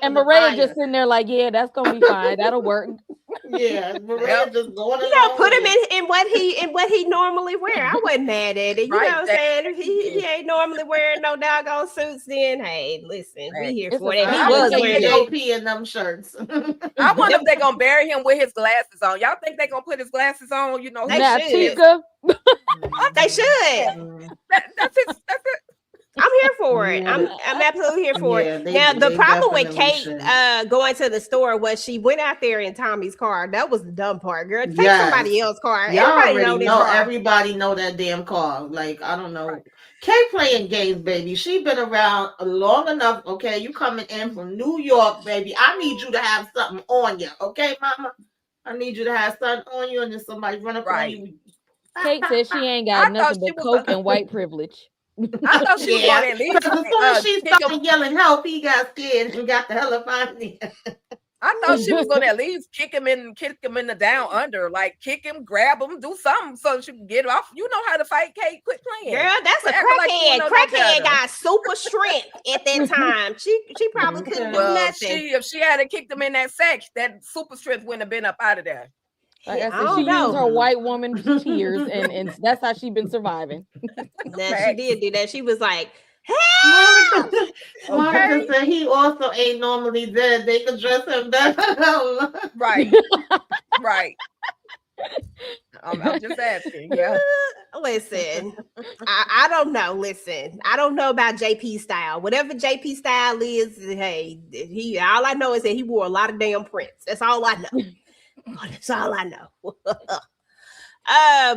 and Maria just sitting there like, yeah, that's gonna be fine. That'll work. Yeah, Maria just going along. Put him in what he normally wear. I wasn't mad at it. You know what I'm saying? He ain't normally wearing no doggone suits. Then hey, listen, we here for that. He was wearing JP in them shirts. I wonder if they're gonna bury him with his glasses on. Y'all think they're gonna put his glasses on? They should. They should. That's it. I'm here for it. I'm absolutely here for it. Now, the problem with Kate going to the store was she went out there in Tommy's car. That was the dumb part, girl. Take somebody else's car. Everybody know that damn car. Like, I don't know. Right. Kate playing games, baby. She been around long enough. Okay, you coming in from New York, baby. I need you to have something on you. Okay, mama? I need you to have something on you, and then somebody run up on you. Kate says she ain't got nothing but coke and white privilege. I thought she was going to at least. As soon as she started yelling help, he got scared and got the hell up out of there. I thought she was going to at least kick him in the down under, like kick him, grab him, do something so she can get off. You know how to fight, Kate. Quit playing. Girl, that's a crackhead. Crackhead got super strength at that time. She probably couldn't do nothing. If she had kicked him in that sack, that super strength wouldn't have been up out of there. Like I said, she used her white woman tears, and that's how she been surviving. She did do that. She was like, help! Monica said he also ain't normally dead. They could dress him better. Right. I'm just asking. Yeah. Listen, I don't know. Listen, I don't know about JP style. Whatever JP style is, hey, all I know is that he wore a lot of damn prints. That's all I know. That's all I know.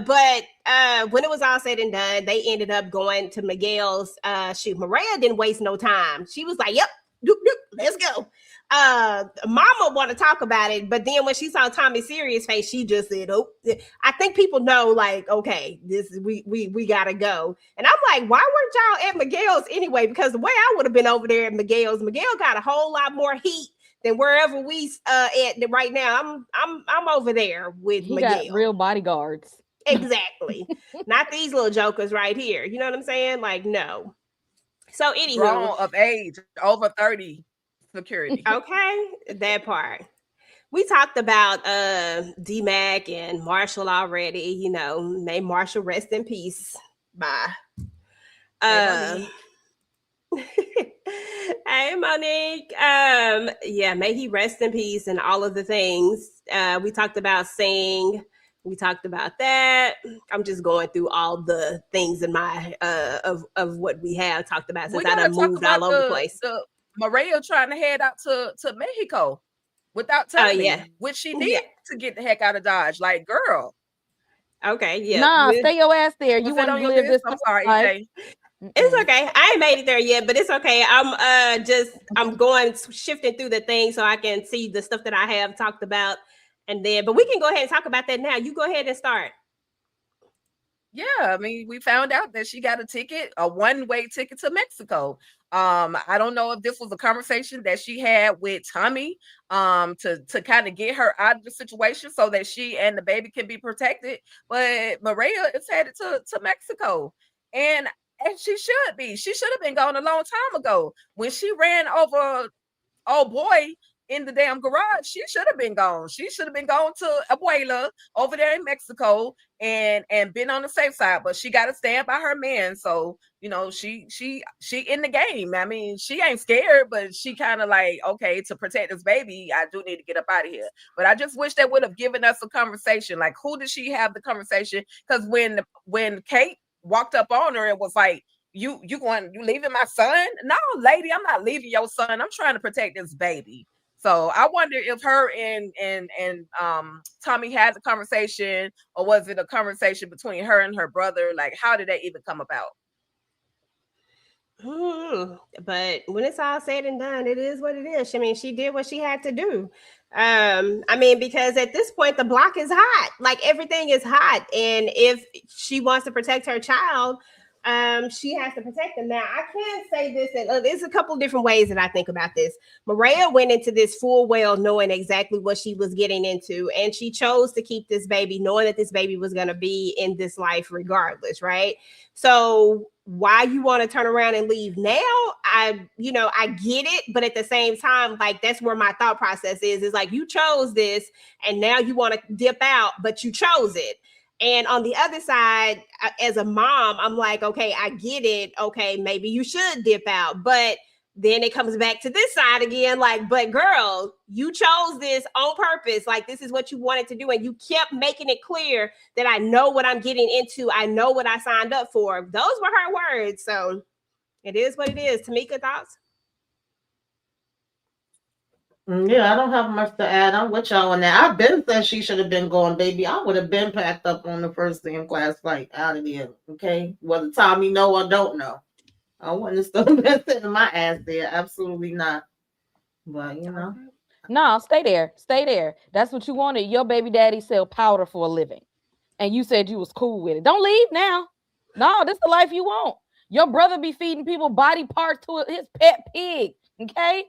But when it was all said and done, they ended up going to Miguel's shoot. Maria didn't waste no time. She was like, yep, doop, doop, let's go. Mama want to talk about it, but then when she saw Tommy's serious face, she just said, "Oh, I think people know, like, okay, this is we gotta go." And I'm like, why weren't y'all at Miguel's anyway? Because the way I would have been over there at Miguel got a whole lot more heat than wherever we at right now. I'm over there with He Miguel. got real bodyguards. Exactly. Not these little jokers right here. You know what I'm saying? Like, no. So anywho, grown of age, over 30 security. Okay, that part. We talked about D-Mac and Marshall already. You know, may Marshall rest in peace. Bye. Hey, Monique. Yeah, may he rest in peace and all of the things. We talked about Sing. We talked about that. I'm just going through all the things in my of what we have talked about since I done moved all over the place. Maria trying to head out to Mexico without telling me, which she did to get the heck out of Dodge. Like, girl. Okay, yeah. Nah, stay your ass there. You want to live this? I'm sorry, EJ. It's okay. I ain't made it there yet, but it's okay. I'm going shifting through the thing so I can see the stuff that I have talked about. And then, but we can go ahead and talk about that now. You go ahead and start. Yeah, I mean, we found out that she got a one-way ticket to Mexico. I don't know if this was a conversation that she had with Tommy to kind of get her out of the situation so that she and the baby can be protected. But Maria is headed to Mexico. And she should be. She should have been gone a long time ago. When she ran over old boy in the damn garage, she should have been gone. She should have been gone to Abuela over there in Mexico and been on the safe side. But she got to stand by her man. So, you know, she in the game. I mean, she ain't scared, but she kind of like, okay, to protect this baby, I do need to get up out of here. But I just wish they would have given us a conversation. Like, who did she have the conversation? Because when Kate walked up on her, it was like, you leaving my son? No, lady, I'm not leaving your son. I'm trying to protect this baby. So I wonder if her and Tommy had a conversation, or was it a conversation between her and her brother? Like, how did that even come about? But when it's all said and done, it is what it is. I mean, she did what she had to do. I mean, because at this point, the block is hot. Like, everything is hot. And if she wants to protect her child, she has to protect them. Now, I can say this, and there's a couple of different ways that I think about this. Maria went into this full well knowing exactly what she was getting into, and she chose to keep this baby knowing that this baby was going to be in this life regardless, right? So why you want to turn around and leave now, I get it, but at the same time, like, that's where my thought process is like, you chose this and now you want to dip out, but you chose it. And on the other side, as a mom, I'm like, okay, I get it. Okay, maybe you should dip out. But then it comes back to this side again, like, but girl, you chose this on purpose. Like, this is what you wanted to do. And you kept making it clear that I know what I'm getting into. I know what I signed up for. Those were her words. So it is what it is. Tamika, thoughts? Yeah, I don't have much to add. I'm with y'all on that. I've been said she should have been going, baby. I would have been packed up on the first damn class flight out of there. Okay, whether Tommy know or don't know, I wouldn't have still been sitting my ass there. Absolutely not. But no, stay there. Stay there. That's what you wanted. Your baby daddy sell powder for a living, and you said you was cool with it. Don't leave now. No, this is the life you want. Your brother be feeding people body parts to his pet pig. Okay.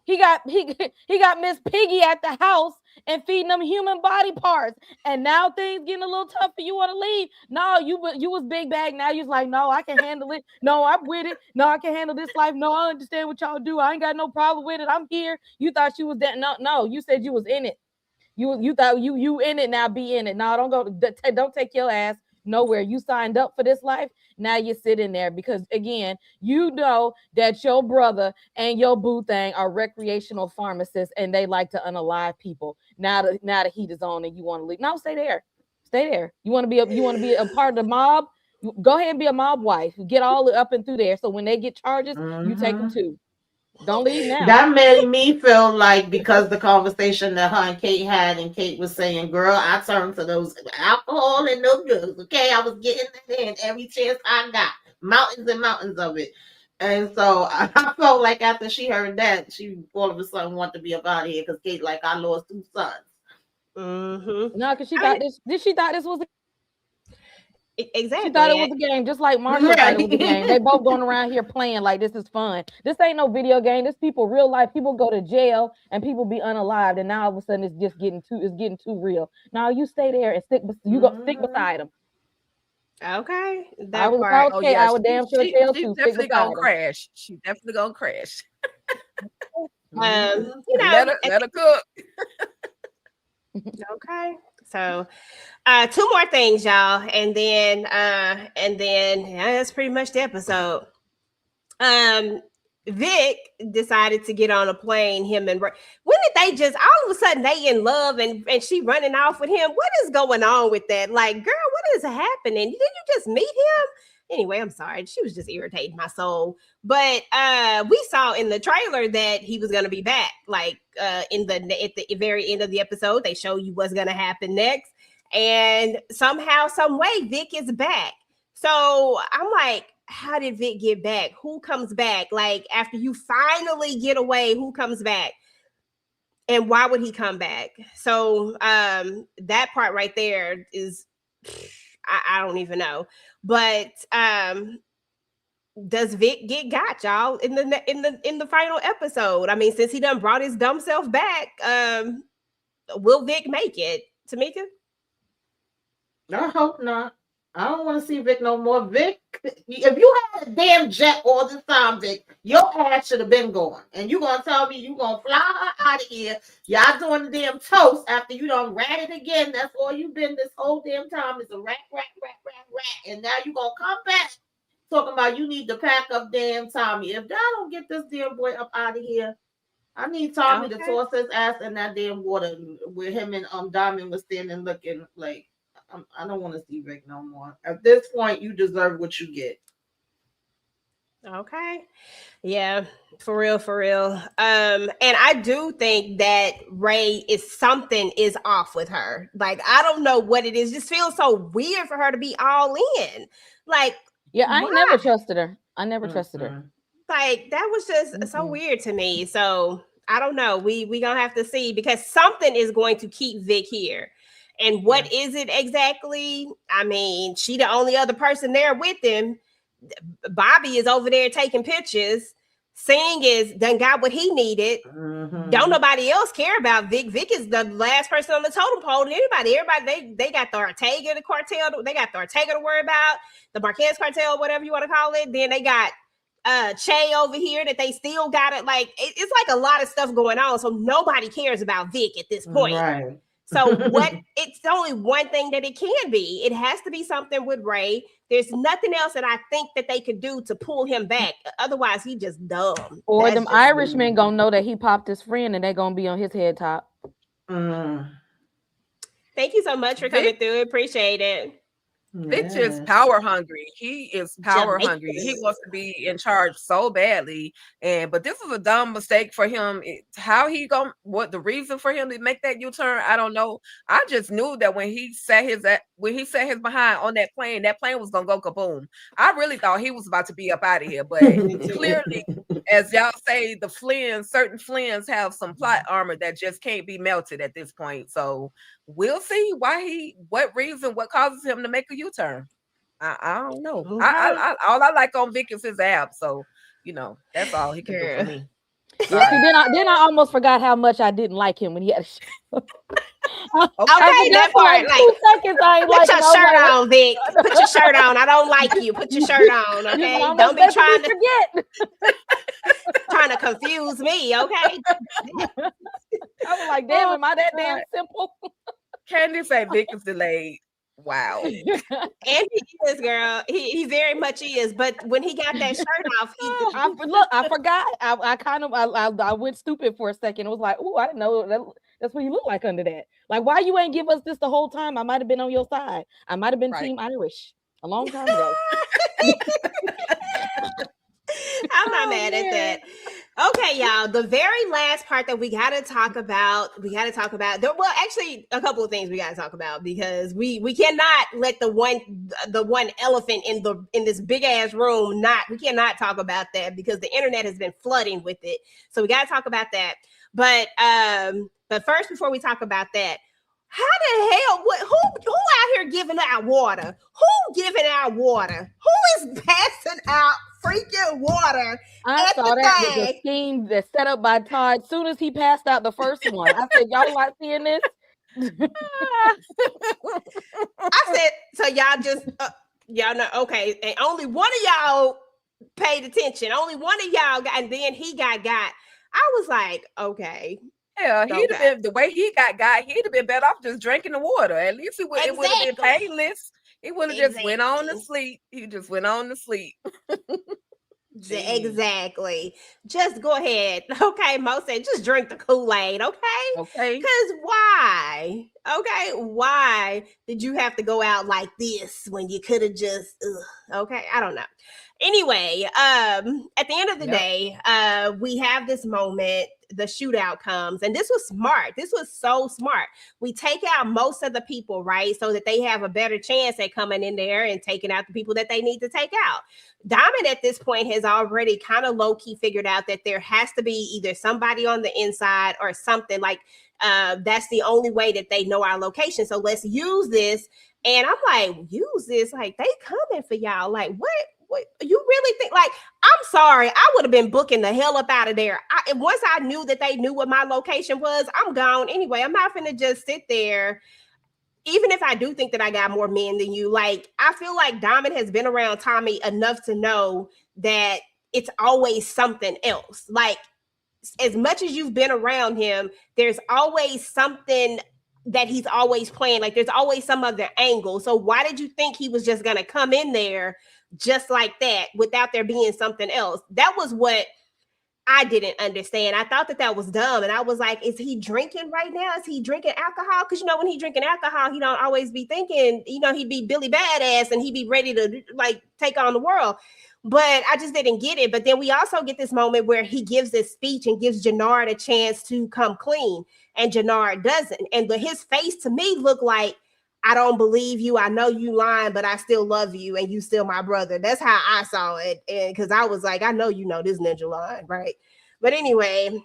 He got Miss Piggy at the house and feeding them human body parts. And now things getting a little tougher. You want to leave? No, you was big bag. Now you're like, no, I can handle it. No, I'm with it. No, I can handle this life. No, I understand what y'all do. I ain't got no problem with it. I'm here. You thought you was that? No, you said you was in it. You thought you in it. Now be in it. No, don't take your ass nowhere. You signed up for this life. Now you're sitting there because, again, you know that your brother and your boo thing are recreational pharmacists and they like to unalive people. Now the heat is on and you want to leave. No, stay there. Stay there. You want to be a part of the mob? Go ahead and be a mob wife. Get all up and through there. So when they get charges, you take them too. Don't leave now. That made me feel like, because the conversation that her and Kate had, and Kate was saying, girl, I turned to those alcohol and those drugs. Okay, I was getting it in every chance I got. Mountains and mountains of it. And so I felt like after she heard that, she all of a sudden wanted to be up out of here because Kate, like, I lost 2 sons. Mm-hmm. No, because she thought this. She thought this was. Exactly. She thought it was a game, just like Marshall thought it was a game. They both going around here playing like this is fun. This ain't no video game. This people real life. People go to jail and people be unalived, and now all of a sudden it's just getting too real. Now you stay there and stick beside them. Okay, I was okay. I would damn sure tell she's too. Definitely gonna crash. She's definitely gonna crash. You know, let her cook. Okay, so 2 more things, y'all, and then that's pretty much the episode. Vic decided to get on a plane. Him and when did they just all of a sudden they in love and she running off with him? What is going on with that? Like, girl, what is happening? Didn't you just meet him? Anyway, I'm sorry. She was just irritating my soul. But we saw in the trailer that he was gonna be back. Like at the very end of the episode, they show you what's gonna happen next. And somehow, some way, Vic is back. So I'm like, how did Vic get back? Who comes back? Like, after you finally get away, who comes back? And why would he come back? So that part right there is, I don't even know. But does Vic get got, y'all, in the final episode? I mean, since he done brought his dumb self back, will Vic make it? Tamika? I hope not. I don't want to see Vic no more. Vic, if you had a damn jet all this time, Vic, your ass should have been going. And you gonna tell me you gonna fly her out of here? Y'all doing the damn toast after you done rat it again. That's all you've been this whole damn time is a rat. And now you gonna come back talking about you need to pack up damn Tommy. If y'all don't get this damn boy up out of here, I need Tommy to toss his ass in that damn water where him and Diamond was standing looking like. I don't want to see Vic no more. At this point, you deserve what you get. Okay. Yeah, for real. And I do think that Ray something is off with her. Like, I don't know what it is. It just feels so weird for her to be all in. Like, yeah, I ain't never trusted her. I never trusted her. Like, that was just so weird to me. So I don't know. We gonna have to see, because something is going to keep Vic here. And what is it exactly? I mean, she the only other person there with him. Bobby is over there taking pictures. Singh is done got what he needed. Don't nobody else care about Vic. Vic is the last person on the totem pole. Everybody, they got the Ortega, the cartel. They got the Ortega to worry about, the Marquez cartel, whatever you want to call it. Then they got Che over here that they still got it. Like, it's like a lot of stuff going on. So nobody cares about Vic at this point. Right. So it's only one thing that it can be. It has to be something with Ray. There's nothing else that I think that they could do to pull him back. Otherwise, he just dumb. Or them Irishmen gonna know that he popped his friend and they're gonna be on his head top. Thank you so much for coming through. Appreciate it. Vic is power hungry. He is power hungry. He wants to be in charge so badly. But this is a dumb mistake for him. What the reason for him to make that U-turn, I don't know. I just knew that when he sat his behind on that plane was gonna go kaboom. I really thought he was about to be up out of here. But clearly, as y'all say, certain Flynn's have some plot armor that just can't be melted at this point. So we'll see what causes him to make a U-turn. I don't know. Okay. All I like on Vic is his abs. So, that's all he can do for me. Yeah, then I almost forgot how much I didn't like him when he had a show. Okay, that part. Like, 2 seconds, put your shirt on, Vic. Put your shirt on. I don't like you. Put your shirt on, okay? Don't be trying to confuse me, okay? I was like, damn, am I that damn simple? Candy say Vic is delayed. Wow. And he is, girl. He very much is. But when he got that shirt off, I forgot. I went stupid for a second. It was like, oh, I didn't know that's what he looked like under that. Like, why you ain't give us this the whole time? I might have been on your side. I might have been Team Irish a long time ago. I'm not mad at that. Okay, y'all. The very last part that we got to talk about. Well, actually, a couple of things we got to talk about because we cannot let the one elephant in this big ass room we cannot talk about that because the internet has been flooding with it. So we got to talk about that. But first, before we talk about that, how the hell? Who out here giving out water? Who giving out water? Who is passing out freaking water? I saw that was a scheme that's set up by Todd. As soon as he passed out the first one, I said, "Y'all not seeing this?" I said, "So y'all just y'all know? Okay, and only one of y'all paid attention. Only one of y'all got, and then he got. I was like, okay." Yeah, he'd have been the way he got, he'd have been better off just drinking the water. At least it would have been painless. He would have just went on to sleep. He just went on to sleep. Exactly. Just go ahead. Okay, Mo said, just drink the Kool-Aid, okay? Okay. Because why? Okay, why did you have to go out like this when you could have just, okay, I don't know. Anyway, at the end of the day, we have this moment, the shootout comes, and this was smart. This was so smart. We take out most of the people, right? So that they have a better chance at coming in there and taking out the people that they need to take out. Diamond at this point has already kind of low-key figured out that there has to be either somebody on the inside or something like that's the only way that they know our location. So let's use this. And I'm like, use this? Like, they coming for y'all. Like, what you really think? Like, I'm sorry, I would have been booking the hell up out of there. Once I knew that they knew what my location was, I'm gone anyway. I'm not finna just sit there. Even if I do think that I got more men than you, like, I feel like Diamond has been around Tommy enough to know that it's always something else. Like, as much as you've been around him, there's always something that he's always playing. Like, there's always some other angle. So why did you think he was just going to come in there just like that without there being something else? That was what I didn't understand. I thought that was dumb. And I was like, is he drinking right now? Is he drinking alcohol? Because, when he drinking alcohol, he don't always be thinking, he'd be Billy Badass and he'd be ready to like take on the world. But I just didn't get it. But then we also get this moment where he gives this speech and gives Jannard a chance to come clean. And Jannard doesn't. And his face to me looked like, I don't believe you. I know you lying, but I still love you. And you still my brother. That's how I saw it. And because I was like, I know this ninja lying, right? But anyway,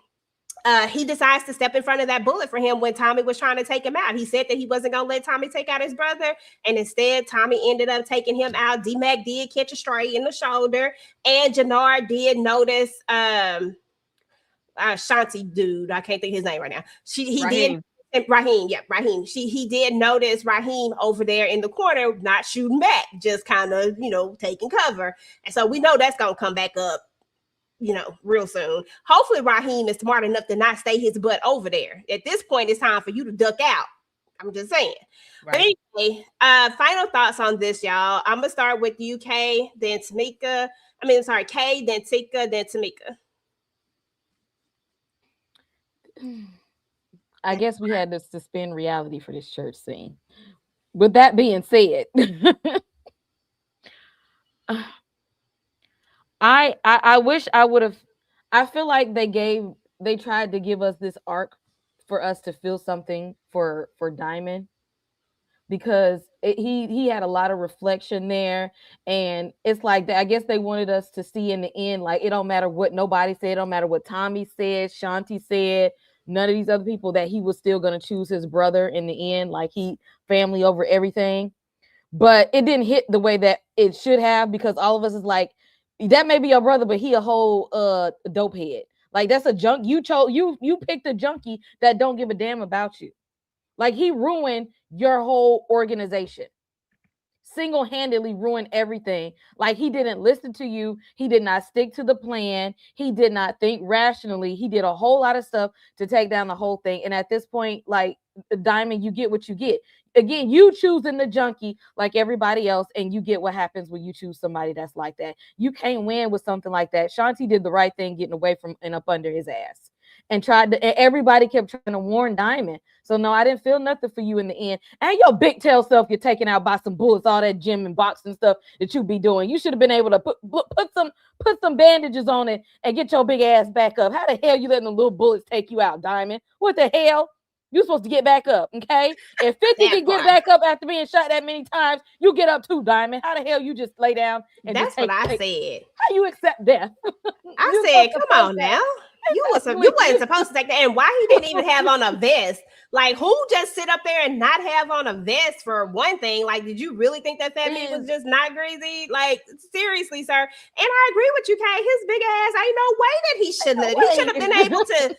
he decides to step in front of that bullet for him when Tommy was trying to take him out. He said that he wasn't going to let Tommy take out his brother. And instead, Tommy ended up taking him out. D-Mac did catch a stray in the shoulder. And Jannard did notice Shanti dude. I can't think of his name right now. Raheem. He did notice Raheem over there in the corner, not shooting back, just kind of, taking cover. And so we know that's going to come back up, real soon. Hopefully Raheem is smart enough to not stay his butt over there. At this point, it's time for you to duck out. I'm just saying. Right. But anyway, final thoughts on this, y'all. I'm going to start with you, Kay, then Tamika. Kay, then Tika, then Tamika. I guess we had to suspend reality for this church scene. With that being said, I wish I would have. I feel like they tried to give us this arc for us to feel something for Diamond, because he had a lot of reflection there, and it's like I guess they wanted us to see in the end, like, it don't matter what nobody said, it don't matter what Tommy said, Shanti said, none of these other people, that he was still going to choose his brother in the end, like he family over everything. But it didn't hit the way that it should have, because all of us is like, that may be your brother, but he a whole dope head. Like, that's a junk. You picked a junkie that don't give a damn about you. Like, he ruined your whole organization. Single-handedly ruined everything. Like, he didn't listen to you. He did not stick to the plan. He did not think rationally. He did a whole lot of stuff to take down the whole thing. And at this point, like, Diamond, you get what you get. Again, you choosing the junkie like everybody else, and you get what happens when you choose somebody that's like that. You can't win with something like that. Shanti did the right thing getting away from and up under his ass. and everybody kept trying to warn Diamond. So no, I didn't feel nothing for you in the end. And your big tail self, you're taken out by some bullets, all that gym and boxing stuff that you be doing. You should have been able to put some bandages on it and get your big ass back up. How the hell you letting the little bullets take you out, Diamond? What the hell? You're supposed to get back up, okay? If 50 can get back up after being shot that many times, you get up too, Diamond. How the hell you just lay down and that's what I said. How you accept death? I said, come on now. You wasn't supposed to take that. And why he didn't even have on a vest? Like, who just sit up there and not have on a vest for one thing? Like, did you really think that man was just not greasy? Like, seriously, sir. And I agree with you, Kay. His big ass, ain't no way that he shouldn't have. He should have been able to.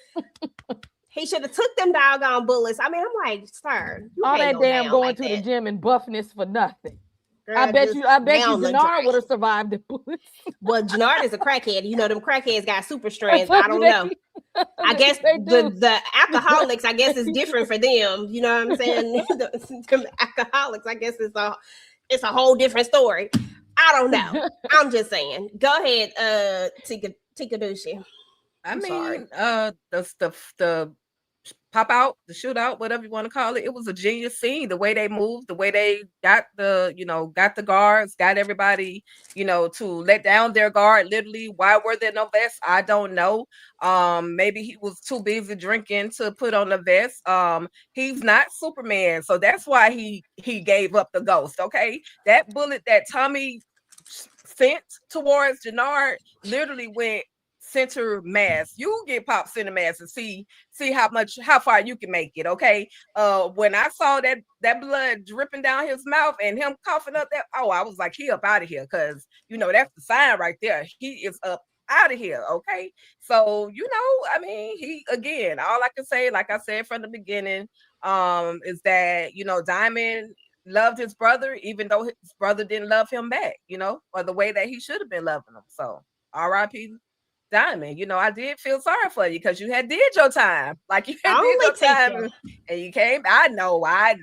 He should have took them doggone bullets. I mean, I'm like, sir, all that damn going to the gym and buffness for nothing. Girl, I bet you Jannard would have survived the bullets. Well, Jannard is a crackhead. You know, them crackheads got super strength. I don't know. I guess the alcoholics, I guess, is different for them. You know what I'm saying? the alcoholics, I guess, it's a whole different story. I don't know. I'm just saying. Go ahead, TicahDishawn. I mean, the pop out, the shootout, whatever you want to call it. It was a genius scene. The way they moved, the way they got the guards, got everybody, to let down their guard. Literally, why were there no vests? I don't know. Maybe he was too busy drinking to put on the vest. He's not Superman, so that's why he gave up the ghost. Okay, that bullet that Tommy sent towards Jannard literally went center mass. You get popped center mass and see how far you can make it. Okay. When I saw that blood dripping down his mouth and him coughing up I was like, he up out of here, because that's the sign right there. He is up out of here. Okay. So I mean, he, again, all I can say, like I said from the beginning, is that Diamond loved his brother, even though his brother didn't love him back, or the way that he should have been loving him. So R.I.P. Diamond, I did feel sorry for you because you had did your time. Like, you had did your time and you came. I know. I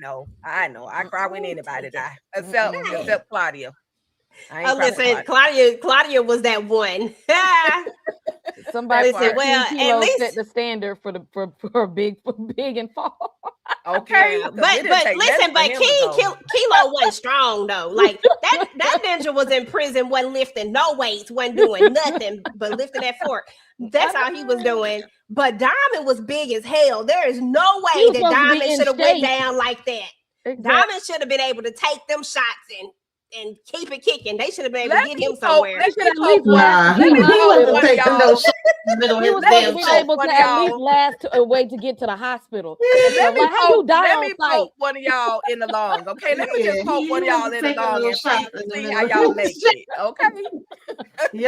cry when anybody die, except Claudia. Listen, Claudia was that one. Somebody said, well, at least set the standard for big and fall. Okay, but listen, but Kilo wasn't strong though. Like that ninja was in prison, wasn't lifting no weights, wasn't doing nothing but lifting that fork. That's all he was doing. But Diamond was big as hell. There is no way that Diamond should have went down like that. Exactly. Diamond should have been able to take them shots and keep it kicking. They should have been able to get him somewhere. They should at least last a way to get to the hospital. Let me poke one of y'all in the lungs. Okay, let me just poke one of y'all in the lungs and see how y'all make it. Okay. He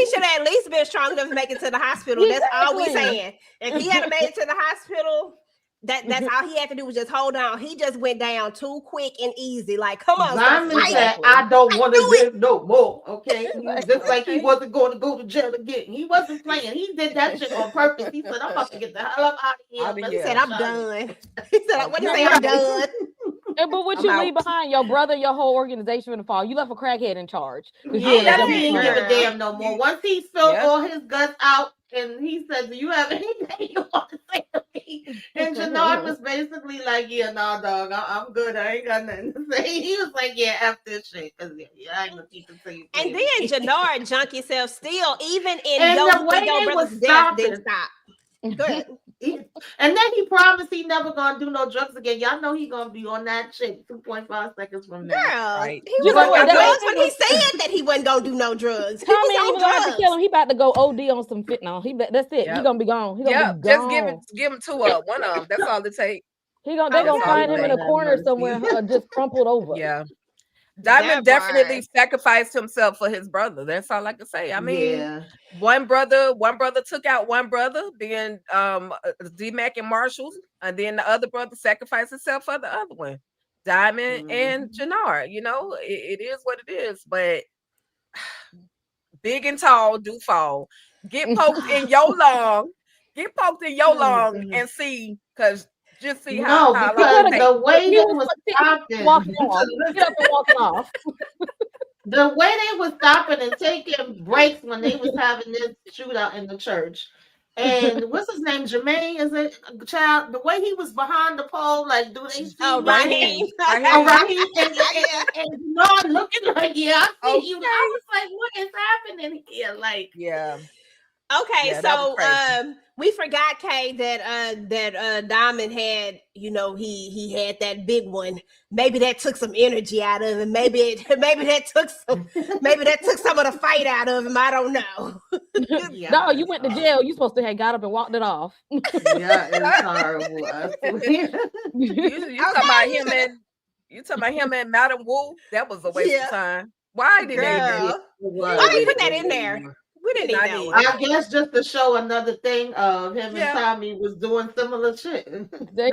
should have at least been strong enough to make it to the hospital. That's all we saying. If he had made it to the hospital, that's all he had to do was just hold on. He just went down too quick and easy. Like, come on, I don't want to live no more. Okay, just like he wasn't going to go to jail again. He wasn't playing. He did that shit on purpose. He said, "I'm about to get the hell up out of here." He said, "I'm done." He said, "What do you say? I'm done." But what you leave behind, your brother, your whole organization in the fall. You left a crackhead in charge. He didn't give a damn no more. Once he spilled all his guts out, and he said, "Do you have anything you want to say to me?" And Jannard was basically like, "Yeah, nah, dog, I'm good. I ain't got nothing to say." He was like, "Yeah, F this shit, because I ain't gonna keep it to you." And then Jannard junk himself still, even in your brother's death, didn't stop. Good. And then he promised he never gonna do no drugs again. Y'all know he gonna be on that shit 2.5 seconds from now. Girl, right. He was on drugs when he said that he wasn't gonna do no drugs. He was on drugs. To kill him. He about to go OD on some fentanyl. That's it. Yep. He gonna be gone. He gonna be gone. Just give him one of them. That's all it takes. They gonna find him in a corner somewhere, just crumpled over. Yeah. Diamond definitely sacrificed himself for his brother. That's all I can say. I mean, one brother took out one brother, being D-Mac and Marshall, and then the other brother sacrificed himself for the other one, Diamond and Jannard. It is what it is. But big and tall do fall. Get poked in your lung. And see, because. Just see how because the way they was stopping, the way they was stopping and taking breaks when they was having this shootout in the church, And what's his name? Jermaine, is it child? The way he was behind the pole, like, do they see Oh, my Raheem. name? Oh, Raheem, and not looking like, yeah, I see you. I was like, what is happening here? Like, Yeah. Okay, Yeah, that was so crazy. we forgot, Kay, that Diamond had, he had that big one. Maybe that took some energy out of him. Maybe that took some of the fight out of him. I don't know. yeah, No, you went to jail. You supposed to have got up and walked it off. yeah, it's horrible. I swear. You talking about him and Madam Wu? That was a waste of time. Why did they do it? Why they put that in there? We didn't need that one. I guess just to show another thing of him and Tommy was doing similar shit. They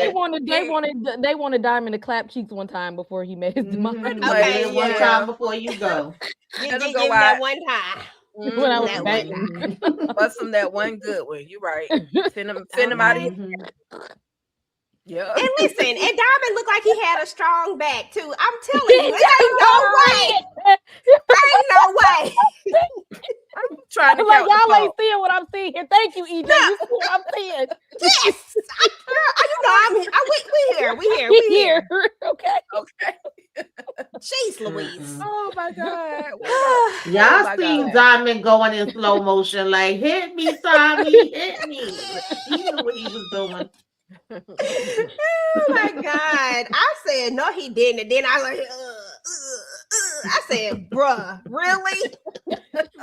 wanted Diamond to clap cheeks one time before he made his demise. Okay, one time before you go. You did give that one time. When I was banging. Bust him that one good one. You right. Send him out of here. Yeah. And listen, and Diamond looked like he had a strong back too. I'm telling you, it ain't no way. I'm trying to like y'all ain't seeing what I'm seeing here. Thank you, EJ. You see what I'm seeing? Yes, we here. Okay. Jeez, Louise. Oh my God. Y'all seen Diamond going in slow motion, like, hit me, Tommy, hit me. He knew what he was doing. Oh my God. I said, no, he didn't. And then I like, I said, bruh, really?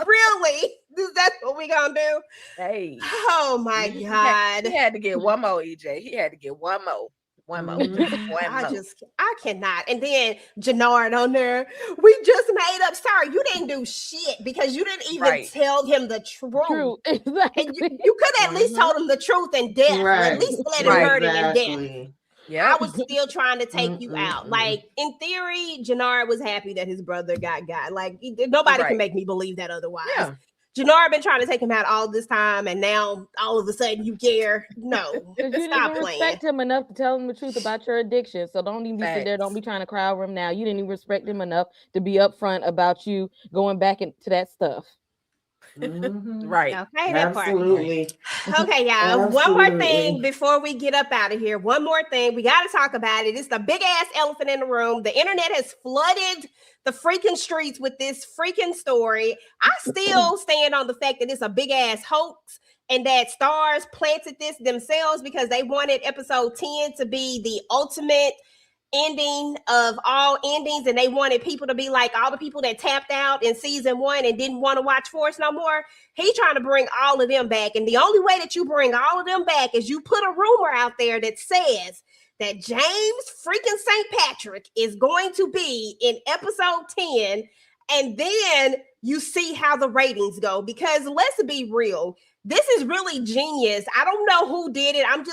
Really? That's what we gonna do? Hey. Oh my God. He had to get one more, EJ. He had to get one more. I cannot. And then Jannard on there, we just made up. Sorry, you didn't do shit because you didn't even tell him the truth. Exactly. And you could at least told him the truth in death. Right. At least let him hurt him in death. Yeah, I was still trying to take you out. Like, in theory, Jannard was happy that his brother got. Like, nobody can make me believe that otherwise. Yeah. Jannard been trying to take him out all this time, and now all of a sudden you care. No, you didn't respect him enough to tell him the truth about your addiction. So don't even sit there. Don't be trying to cry over him now. You didn't even respect him enough to be upfront about you going back into that stuff. Right. Okay, that Absolutely. part. Okay, y'all. One more thing before we get up out of here. One more thing. We got to talk about it. It's the big ass elephant in the room. The internet has flooded the freaking streets with this freaking story. I still stand on the fact that it's a big ass hoax and that Starz planted this themselves because they wanted episode 10 to be the ultimate ending of all endings, and they wanted people to be like all the people that tapped out in season 1 and didn't want to watch Force no more. He trying to bring all of them back, and the only way that you bring all of them back is you put a rumor out there that says that James freaking St. Patrick is going to be in episode 10, and then you see how the ratings go. Because let's be real, this is really genius. I don't know who did it. I'm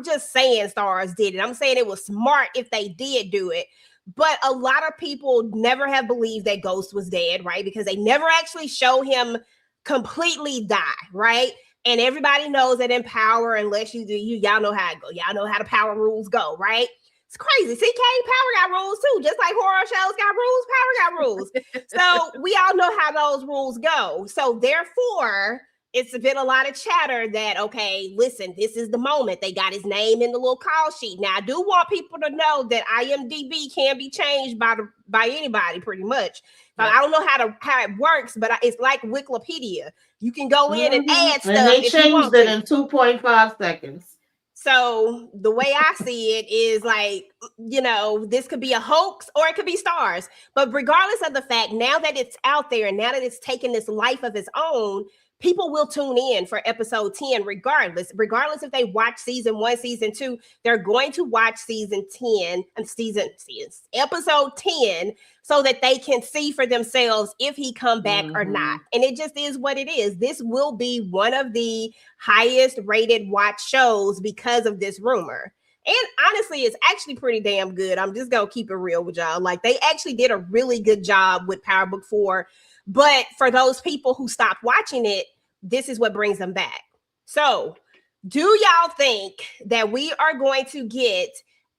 just saying Starz did it. I'm saying it was smart if they did do it. But a lot of people never have believed that Ghost was dead, right? Because they never actually show him completely die, right? And everybody knows that in Power, unless you do, y'all know how it go. Y'all know how the Power rules go, right? It's crazy. CK, Power got rules too. Just like horror shows got rules, Power got rules. So we all know how those rules go. So therefore, it's been a lot of chatter that, okay, listen, this is the moment. They got his name in the little call sheet. Now, I do want people to know that IMDb can be changed by anybody, pretty much. But I don't know how it works, but it's like Wikipedia. You can go in and add stuff. And they changed it in 2.5 seconds. So the way I see it is like, this could be a hoax or it could be Starz. But regardless of the fact, now that it's out there and now that it's taken this life of its own, people will tune in for episode 10 regardless if they watch season 1, season 2, they're going to watch season 10 and episode 10 so that they can see for themselves if he come back or not. And it just is what it is. This will be one of the highest rated watch shows because of this rumor. And honestly, it's actually pretty damn good. I'm just going to keep it real with y'all. Like, they actually did a really good job with Power Book 4. But for those people who stopped watching it, this is what brings them back. So, do y'all think that we are going to get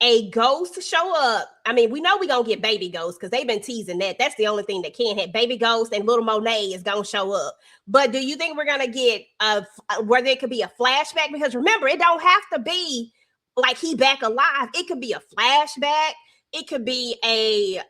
a ghost show up. I mean, we know we're going to get baby ghosts because they've been teasing that. That's the only thing that can't hit. Baby ghost and little Monet is going to show up. But do you think we're going to get where there could be a flashback? Because remember, it don't have to be like he back alive. It could be a flashback. It could be a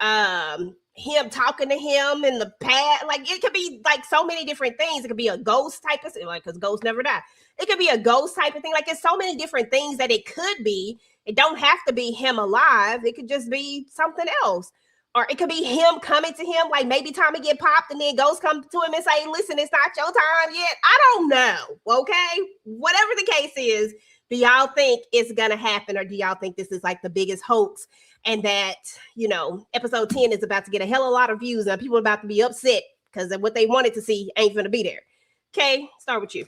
him talking to him in the past. Like it could be like so many different things. It could be a ghost type of thing, like because ghosts never die. It could be a ghost type of thing. Like there's so many different things that it could be. It don't have to be him alive. It could just be something else. Or it could be him coming to him, like maybe Tommy get popped and then ghosts come to him and say, listen, it's not your time yet. I don't know. Okay. Whatever the case is, do y'all think it's going to happen? Or do y'all think this is like the biggest hoax? And that, you know, episode 10 is about to get a hell of a lot of views and people are about to be upset because what they wanted to see ain't going to be there. Okay, start with you.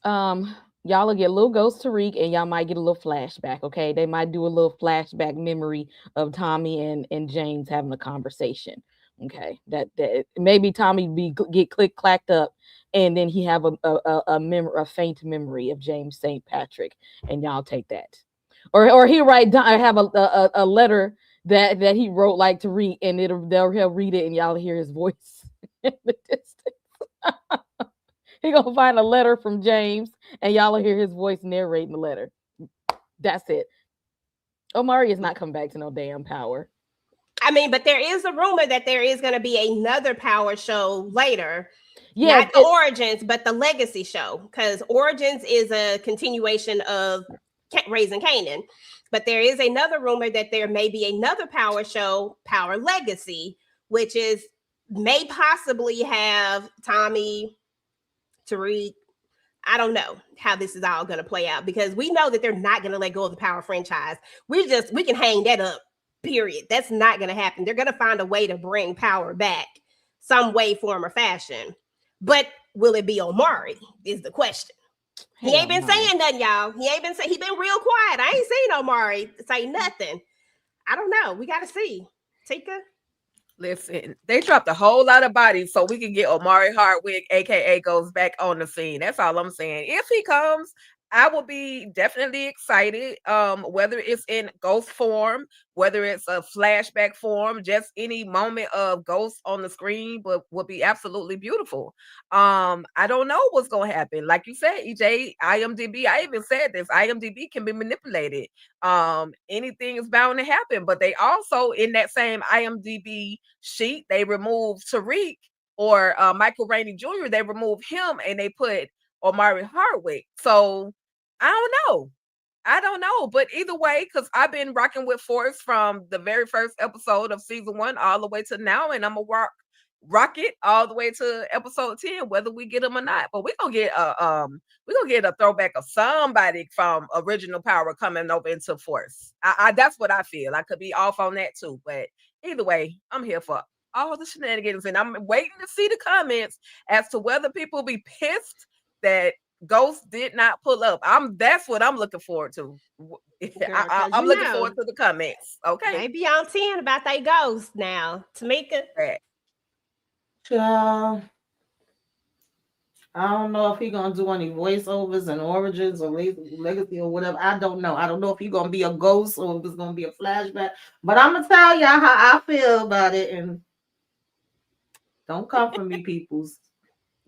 Y'all will get a little Ghost Tariq and y'all might get a little flashback, okay? They might do a little flashback memory of Tommy and James having a conversation, okay? That maybe Tommy get clacked up and then he have a faint memory of James St. Patrick, and y'all take that, or he have a letter that he wrote like to read, and he'll read it, and y'all hear his voice in the distance. He gonna find a letter from James, and y'all will hear his voice narrating the letter. That's it. Omari is not coming back to no damn Power. I mean, but there is a rumor that there is going to be another Power show later. Yeah, not the Origins, but the Legacy show, because Origins is a continuation of Raising Kanan. But there is another rumor that there may be another Power show, Power Legacy, which may possibly have Tommy, Tariq. I don't know how this is all going to play out because we know that they're not going to let go of the Power franchise. We can hang that up, period. That's not going to happen. They're going to find a way to bring Power back some way, form, or fashion. But will it be Omari is the question. He ain't been saying nothing, y'all. He been real quiet. I ain't seen Omari say nothing. I don't know. We got to see. Tika? Listen, they dropped a whole lot of bodies so we can get Omari Hardwick, aka goes back on the scene. That's all I'm saying. If he comes, I will be definitely excited. Whether it's in ghost form, whether it's a flashback form, just any moment of ghost on the screen would be absolutely beautiful. I don't know what's gonna happen. Like you said, EJ, IMDb, I even said this, IMDb can be manipulated. Anything is bound to happen, but they also in that same IMDb sheet, they removed Tariq or Michael Rainey Jr., they removed him and they put Omari Hardwick. So I don't know, but either way, because I've been rocking with Force from the very first episode of season 1 all the way to now, and I'm gonna rock it all the way to episode 10, whether we get them or not. But we're gonna get a throwback of somebody from original Power coming over into Force. I that's what I feel. I could be off on that too, but either way, I'm here for all the shenanigans, and I'm waiting to see the comments as to whether people be pissed that Ghost did not pull up. That's what I'm looking forward to. Girl, I'm looking forward to the comments. Okay, they be on 10 about they Ghost now. Tamika, I don't know if he's gonna do any voiceovers and Origins or Legacy or whatever. I don't know. I don't know if he's gonna be a ghost or if it's gonna be a flashback. But I'm gonna tell y'all how I feel about it, and don't come for me, peoples.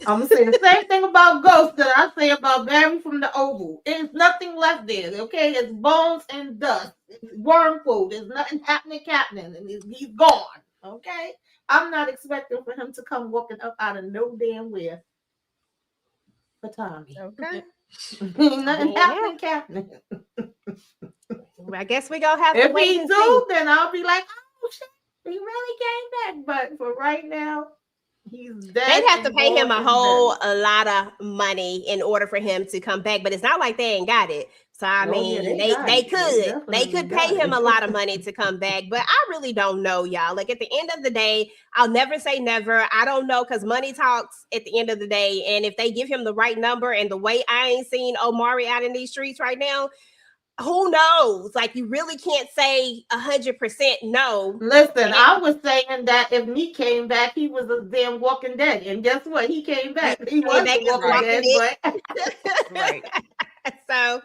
I'm gonna say the same thing about Ghost that I say about Barry from the Oval. There's nothing left there, okay? It's bones and dust. It's worm food. There's nothing happening, and he's gone, okay? I'm not expecting for him to come walking up out of no damn where for Tommy. Okay. Nothing happening. I guess we gonna have to wait. If he do, then I'll be like, oh shit, he really came back. But for right now, he's dead. They'd have to pay him a lot of money in order for him to come back, but it's not like they ain't got it. So I mean, they could pay him a lot of money to come back, but I really don't know, y'all. Like at the end of the day, I'll never say never. I don't know because money talks at the end of the day, and if they give him the right number and the way I ain't seen Omari out in these streets right now, who knows? Like you really can't say 100% no. Listen, I was saying that if Meek came back, he was a damn Walking Dead, and guess what? He came back. He was a Walking Dead, but right. So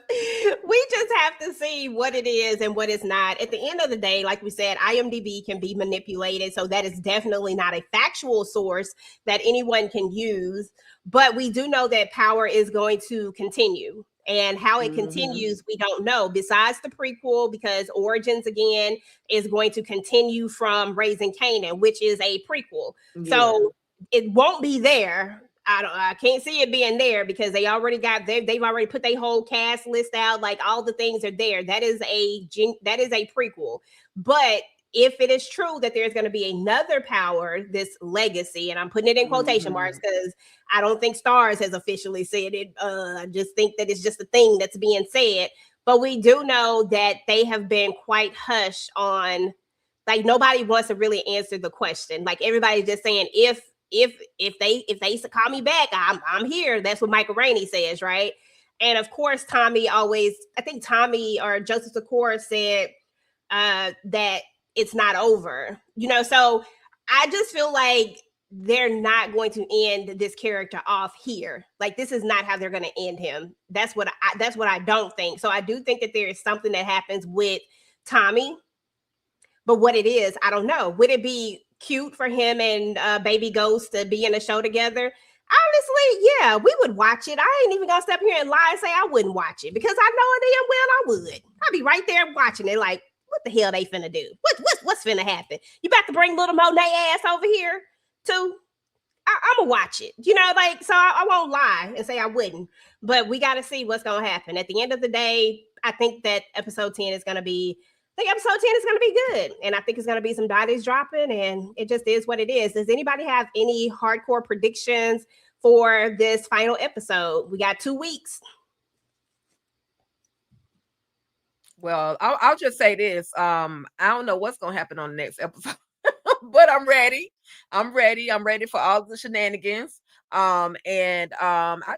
we just have to see what it is and what it's not. At the end of the day, like we said, IMDb can be manipulated. So that is definitely not a factual source that anyone can use. But we do know that Power is going to continue. And how it continues, we don't know. Besides the prequel, because Origins again is going to continue from Raising Kanan, which is a prequel. So it won't be there. I can't see it being there because they've already put their whole cast list out. Like all the things are there. That is a prequel. But if it is true that there's going to be another Power, this legacy, and I'm putting it in quotation marks because I don't think Stars has officially said it. I just think that it's just a thing that's being said. But we do know that they have been quite hush on, like nobody wants to really answer the question. Like everybody's just saying, if they call me back, I'm here. That's what Michael Rainey says, right? And of course, I think Tommy or Joseph Secor said that it's not over, so I just feel like they're not going to end this character off here. Like this is not how they're going to end him. That's what I don't think. So I do think that there is something that happens with Tommy, but what it is, I don't know. Would it be cute for him and Baby Ghost to be in a show together? Honestly, yeah, we would watch it. I ain't even gonna step here and lie and say I wouldn't watch it because I know damn well I would. I'd be right there watching it like, what the hell they finna do? What's finna happen? You about to bring little Monet ass over here too? I'm gonna watch it, so I won't lie and say I wouldn't, but we got to see what's gonna happen. At the end of the day, I think that episode 10 is gonna be good, and I think it's gonna be some bodies dropping, and it just is what it is. Does anybody have any hardcore predictions for this final episode? We got 2 weeks. Well, I'll just say this. I don't know what's gonna happen on the next episode, but I'm ready. I'm ready for all the shenanigans. I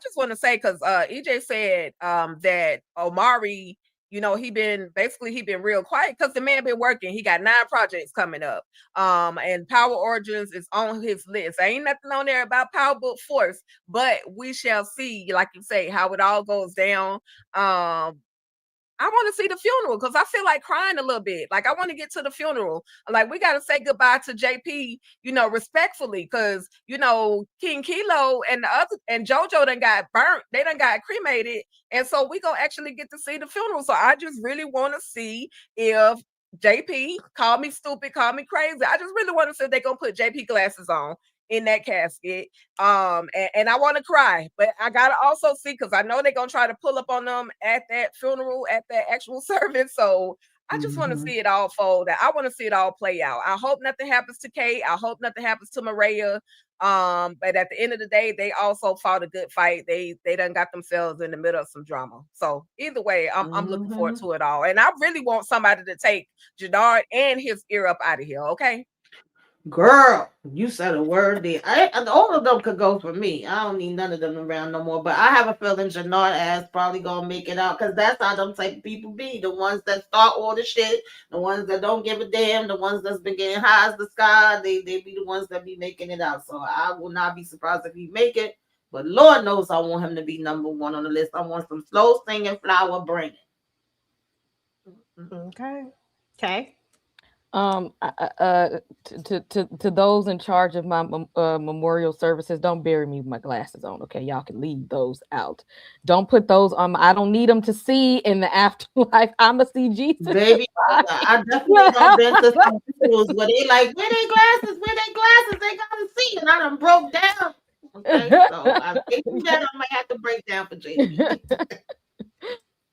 just want to say, because EJ said that Omari, he been real quiet because the man been working. He got 9 projects coming up. And Power Origins is on his list. Ain't nothing on there about powerbookforce, but we shall see, like you say, how it all goes down. I want to see the funeral because I feel like crying a little bit. Like I want to get to the funeral. Like we got to say goodbye to JP, respectfully, because King Kilo and the other and JoJo done got burnt. They done got cremated, and so we gonna actually get to see the funeral. So I just really want to see if JP, call me stupid, call me crazy. I just really want to see if they gonna put JP glasses on in that casket. And I want to cry, but I gotta also see, because I know they're gonna try to pull up on them at that funeral, at that actual service. So I just want to see it all fold out. I want to see it all play out. I hope nothing happens to Kate. I hope nothing happens to Maria. But at the end of the day, they also fought a good fight. They done got themselves in the middle of some drama. So either way, I'm looking forward to it all. And I really want somebody to take Jannard and his ear up out of here. Okay. Girl, you said a word there. All of them could go for me. I don't need none of them around no more. But I have a feeling Jannard ass probably gonna make it out because that's how them type of people be. The ones that start all the shit, the ones that don't give a damn, the ones that's been getting high as the sky. They be the ones that be making it out. So I will not be surprised if he make it. But Lord knows I want him to be number 1 on the list. I want some slow singing flower bringing. Okay. To those in charge of my memorial services, don't bury me with my glasses on. Okay, y'all can leave those out. Don't put those on. I don't need them to see in the afterlife. I'ma see Jesus. Baby, I definitely don't been to some schools where they like, where they glasses, they gotta see, and I done broke down. Okay, so I think that I might have to break down for JP.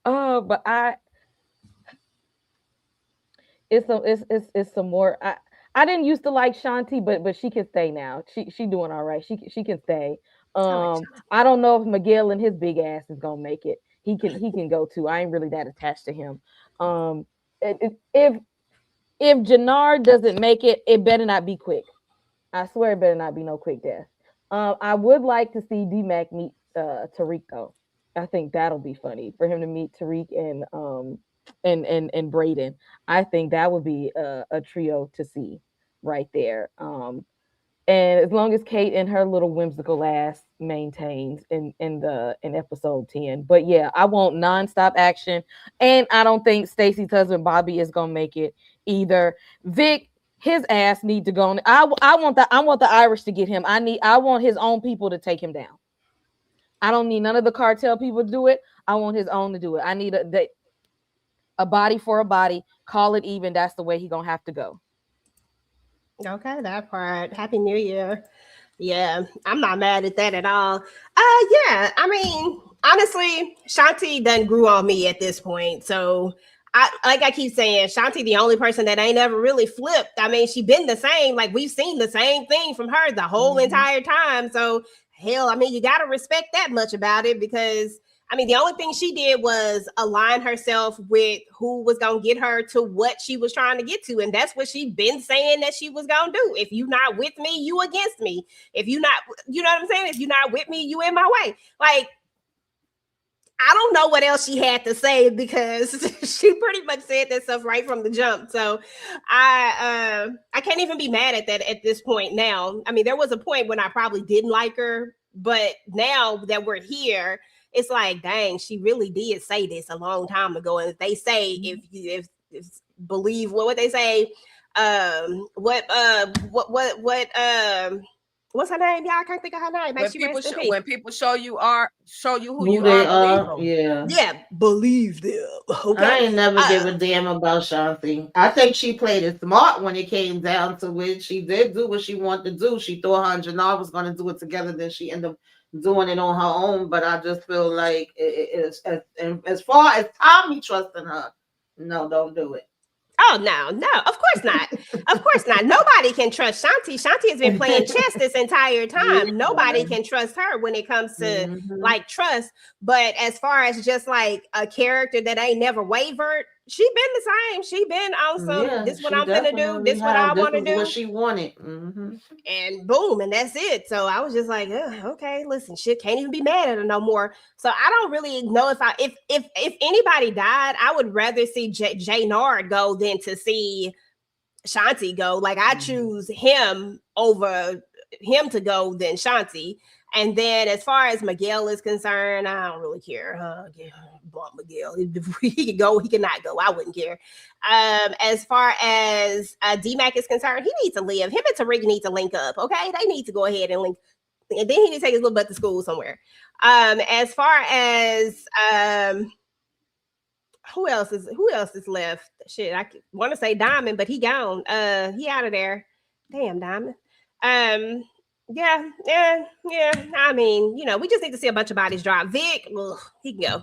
But it's some more. I didn't used to like Shanti, but she can stay now. She doing all right. She can stay. I don't know if Miguel and his big ass is gonna make it. He can go too. I ain't really that attached to him. If Jannard doesn't make it, it better not be quick. I swear it better not be no quick death. I would like to see D-Mac meet Tariq though. I think that'll be funny for him to meet Tariq and Braden. I think that would be a trio to see right there. And as long as Kate and her little whimsical ass maintains in episode 10. But yeah, I want nonstop action. And I don't think Stacy's husband Bobby is gonna make it either. Vic, his ass need to go on. I want the Irish to get him. I want his own people to take him down. I don't need none of the cartel people to do it. I want his own to do it. I need a body for a body. Call it even. That's the way he gonna have to go. Okay, that part. Happy New Year. Yeah, I'm not mad at that at all. Yeah, I mean, honestly, Shanti done grew on me at this point. So I keep saying, Shanti, the only person that ain't ever really flipped. I mean, she been the same. Like we've seen the same thing from her the whole entire time. So hell, I mean, you gotta respect that much about it because I mean, the only thing she did was align herself with who was going to get her to what she was trying to get to. And that's what she been saying that she was going to do. If you not with me, you against me. If you not, you know what I'm saying? If you're not with me, you in my way. Like, I don't know what else she had to say because she pretty much said that stuff right from the jump. So I can't even be mad at that at this point now. I mean, there was a point when I probably didn't like her, but now that we're here, it's like, dang, she really did say this a long time ago. And they say if believe what they say, what's her name? Y'all, I can't think of her name. When people show you who you they are, yeah, believe them. Okay. I ain't never give a damn about Shanti. I think she played it smart when it came down to it. She did do what she wanted to do. She thought her and Janelle was going to do it together. Then she ended up doing it on her own. But I just feel like as far as Tommy trusting her, no, don't do it. Oh, no, of course not. Of course not. Nobody can trust Shanti. Shanti has been playing chess this entire time. Yeah. Nobody can trust her when it comes to like trust. But as far as just like a character that ain't never wavered, she been the same. She been awesome. This what I'm gonna do. This what I want to do. What she wanted. And boom, and that's it. So I was just like, okay, listen, shit, can't even be mad at her no more. So I don't really know if anybody died, I would rather see Jay Nard go than to see Shanti go. Like I choose him over him to go than Shanti. And then as far as Miguel is concerned, I don't really care. Miguel, he can go, he cannot go. I wouldn't care. As far as D-Mac is concerned, he needs to live. Him and Tariq need to link up. Okay, they need to go ahead and link. And then he needs to take his little butt to school somewhere. As far as who else is left? Shit, I want to say Diamond, but he gone. He out of there. Damn, Diamond. Yeah. I mean, we just need to see a bunch of bodies drop. Vic, he can go.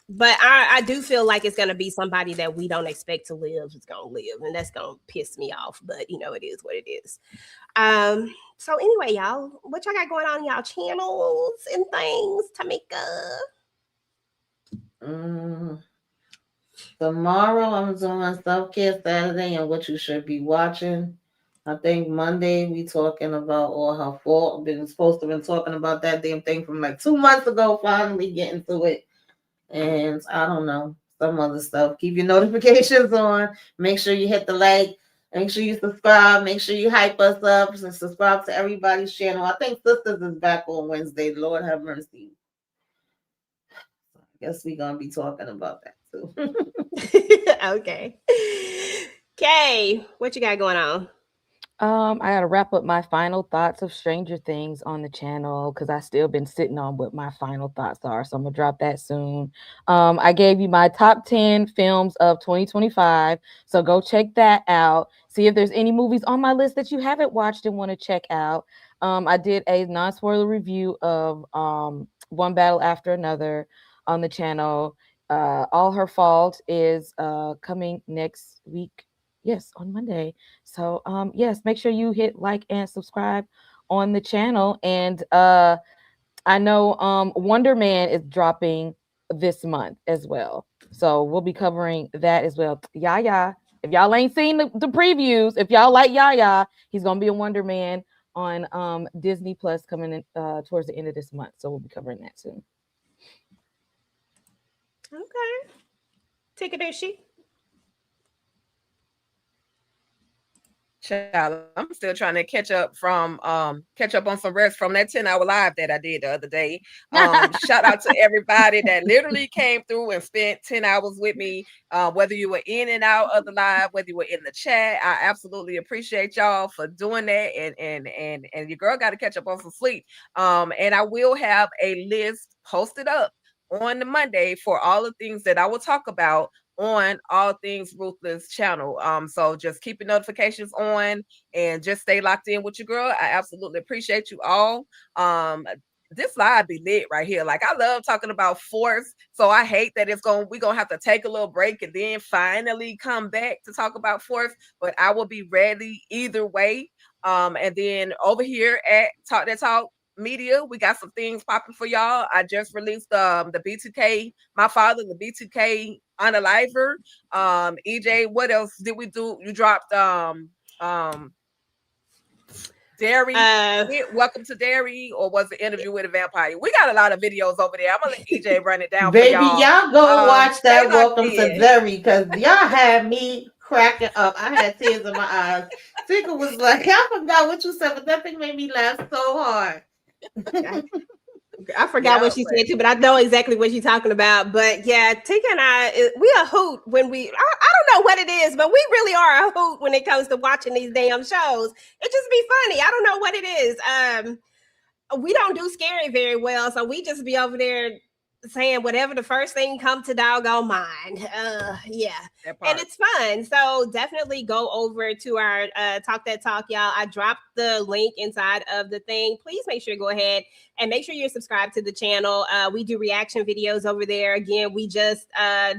But I do feel like it's gonna be somebody that we don't expect to live is gonna live, and that's gonna piss me off. But it is what it is. So anyway, y'all, what y'all got going on in y'all channels and things, Tamika? Tomorrow I'm doing self-care Saturday and what you should be watching. I think Monday we talking about all her fault. Been supposed to been talking about that damn thing from like 2 months ago. Finally getting to it, and I don't know some other stuff. Keep your notifications on. Make sure you hit the like. Make sure you subscribe. Make sure you hype us up and subscribe to everybody's channel. I think Sisters is back on Wednesday. Lord have mercy. I guess we're gonna be talking about that too. Okay. Kay, what you got going on? I gotta wrap up my final thoughts of Stranger Things on the channel because I still been sitting on what my final thoughts are. So I'm gonna drop that soon. I gave you my top 10 films of 2025. So go check that out. See if there's any movies on my list that you haven't watched and want to check out. I did a non-spoiler review of One Battle After Another on the channel. All Her Fault is coming next week. Yes, on Monday. So yes, make sure you hit like and subscribe on the channel. And I know Wonder Man is dropping this month as well. So we'll be covering that as well. Yaya, if y'all ain't seen the previews, if y'all like Yaya, he's gonna be a Wonder Man on Disney Plus coming in towards the end of this month. So we'll be covering that soon. Okay. TicahDishawn. child. I'm still trying to catch up on some rest from that 10-hour live that I did the other day. Shout out to everybody that literally came through and spent 10 hours with me. Whether you were in and out of the live, whether you were in the chat, I absolutely appreciate y'all for doing that. And your girl got to catch up on some sleep. And I will have a list posted up on the Monday for all the things that I will talk about on All Things Ruthless channel. So just keep your notifications on and just stay locked in with your girl. I absolutely appreciate you all. This live be lit right here. Like, I love talking about force. So I hate that we're gonna have to take a little break and then finally come back to talk about force. But I will be ready either way. And then over here at Talk That Talk Media, we got some things popping for y'all. I just released the B2K, my father, the B2K Unaliver. EJ, what else did we do? You dropped Dairy. Welcome to Dairy, or was the interview with a vampire? We got a lot of videos over there. I'm gonna let EJ run it down. Baby, for y'all go watch that like Welcome to Dairy, because y'all had me cracking up. I had tears in my eyes. Tika was like, I forgot what you said, but that thing made me laugh so hard. I forgot what she said too, but I know exactly what she's talking about. But yeah, Tika and I, we a hoot when I don't know what it is, but we really are a hoot when it comes to watching these damn shows. It just be funny. I don't know what it is. We don't do scary very well, so we just be over there saying whatever the first thing come to doggone mind. Yeah, and it's fun. So definitely go over to our Talk That Talk, y'all. I dropped the link inside of the thing. Please make sure to go ahead and make sure you're subscribed to the channel. We do reaction videos over there. Again, we just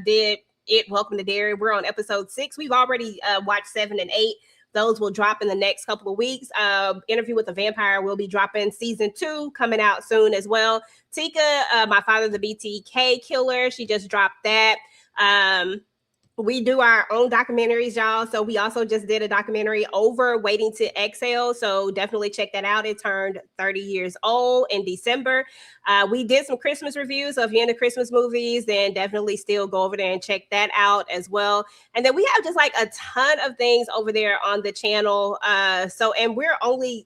did it. Welcome to Dairy. We're on episode 6. We've already watched 7 and 8. Those will drop in the next couple of weeks. Interview with a Vampire will be dropping season 2 coming out soon as well. Tika, my father, the BTK killer, she just dropped that. We do our own documentaries, y'all. So we also just did a documentary over Waiting to Exhale. So definitely check that out. It turned 30 years old in December. We did some Christmas reviews. So if you're into Christmas movies, then definitely still go over there and check that out as well. And then we have just like a ton of things over there on the channel. And we only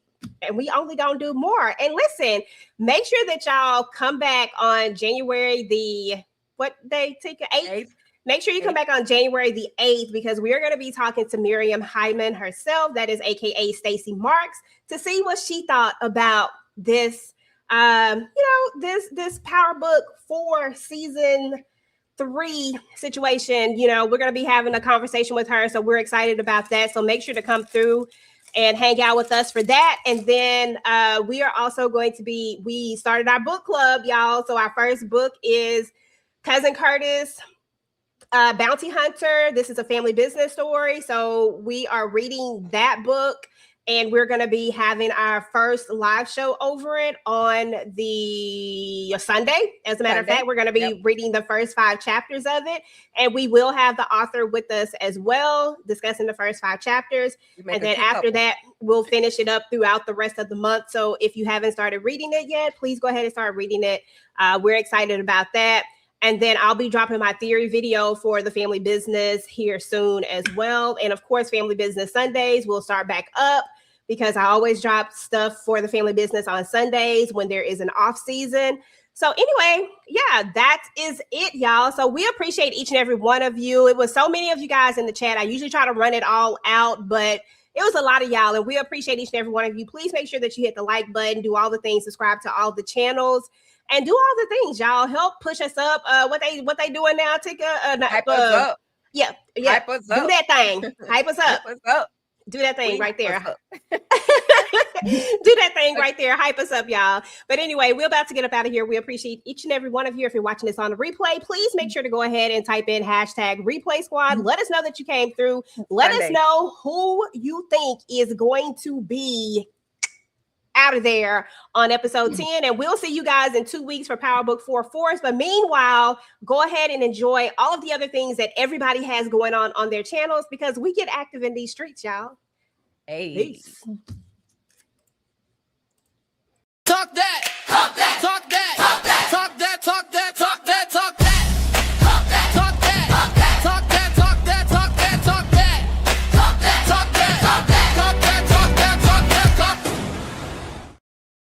gonna do more. And listen, make sure that y'all come back on January what day, Tika? 8th? Make sure you come back on January the 8th, because we are going to be talking to Miriam Hyman herself, that is AKA Stacey Marks, to see what she thought about this, this Power Book 4 season 3 situation. We're going to be having a conversation with her, so we're excited about that. So make sure to come through and hang out with us for that. And then we are also going to we started our book club, y'all. So our first book is Cousin Curtis, Bounty Hunter. This is a family business story. So we are reading that book, and we're going to be having our first live show over it on the Sunday. As a matter of fact, we're going to be reading the first 5 chapters of it, and we will have the author with us as well, discussing the first 5 chapters. And then after that, we'll finish it up throughout the rest of the month. So if you haven't started reading it yet, please go ahead and start reading it. We're excited about that. And then I'll be dropping my theory video for the family business here soon as well. And of course, Family Business Sundays will start back up, because I always drop stuff for the family business on Sundays when there is an off season. So anyway, yeah, that is it, y'all. So we appreciate each and every one of you. It was so many of you guys in the chat. I usually try to run it all out, but it was a lot of y'all, and we appreciate each and every one of you. Please make sure that you hit the like button, do all the things, subscribe to all the channels, and do all the things, y'all. Help push us up. What they doing now, Tika? Hype us up. Yeah. Hype us up. Do that thing. Hype us up. Hype us up. Do that thing right there. Do that thing right there. Hype us up, y'all. But anyway, we're about to get up out of here. We appreciate each and every one of you. If you're watching this on the replay, please make sure to go ahead and type in #replay squad. Let us know that you came through. Let us know who you think is going to be out of there on episode 10, and we'll see you guys in 2 weeks for powerbookforce. But meanwhile, go ahead and enjoy all of the other things that everybody has going on their channels, because we get active in these streets, y'all. Hey. Peace. Talk that. Talk that. Talk that.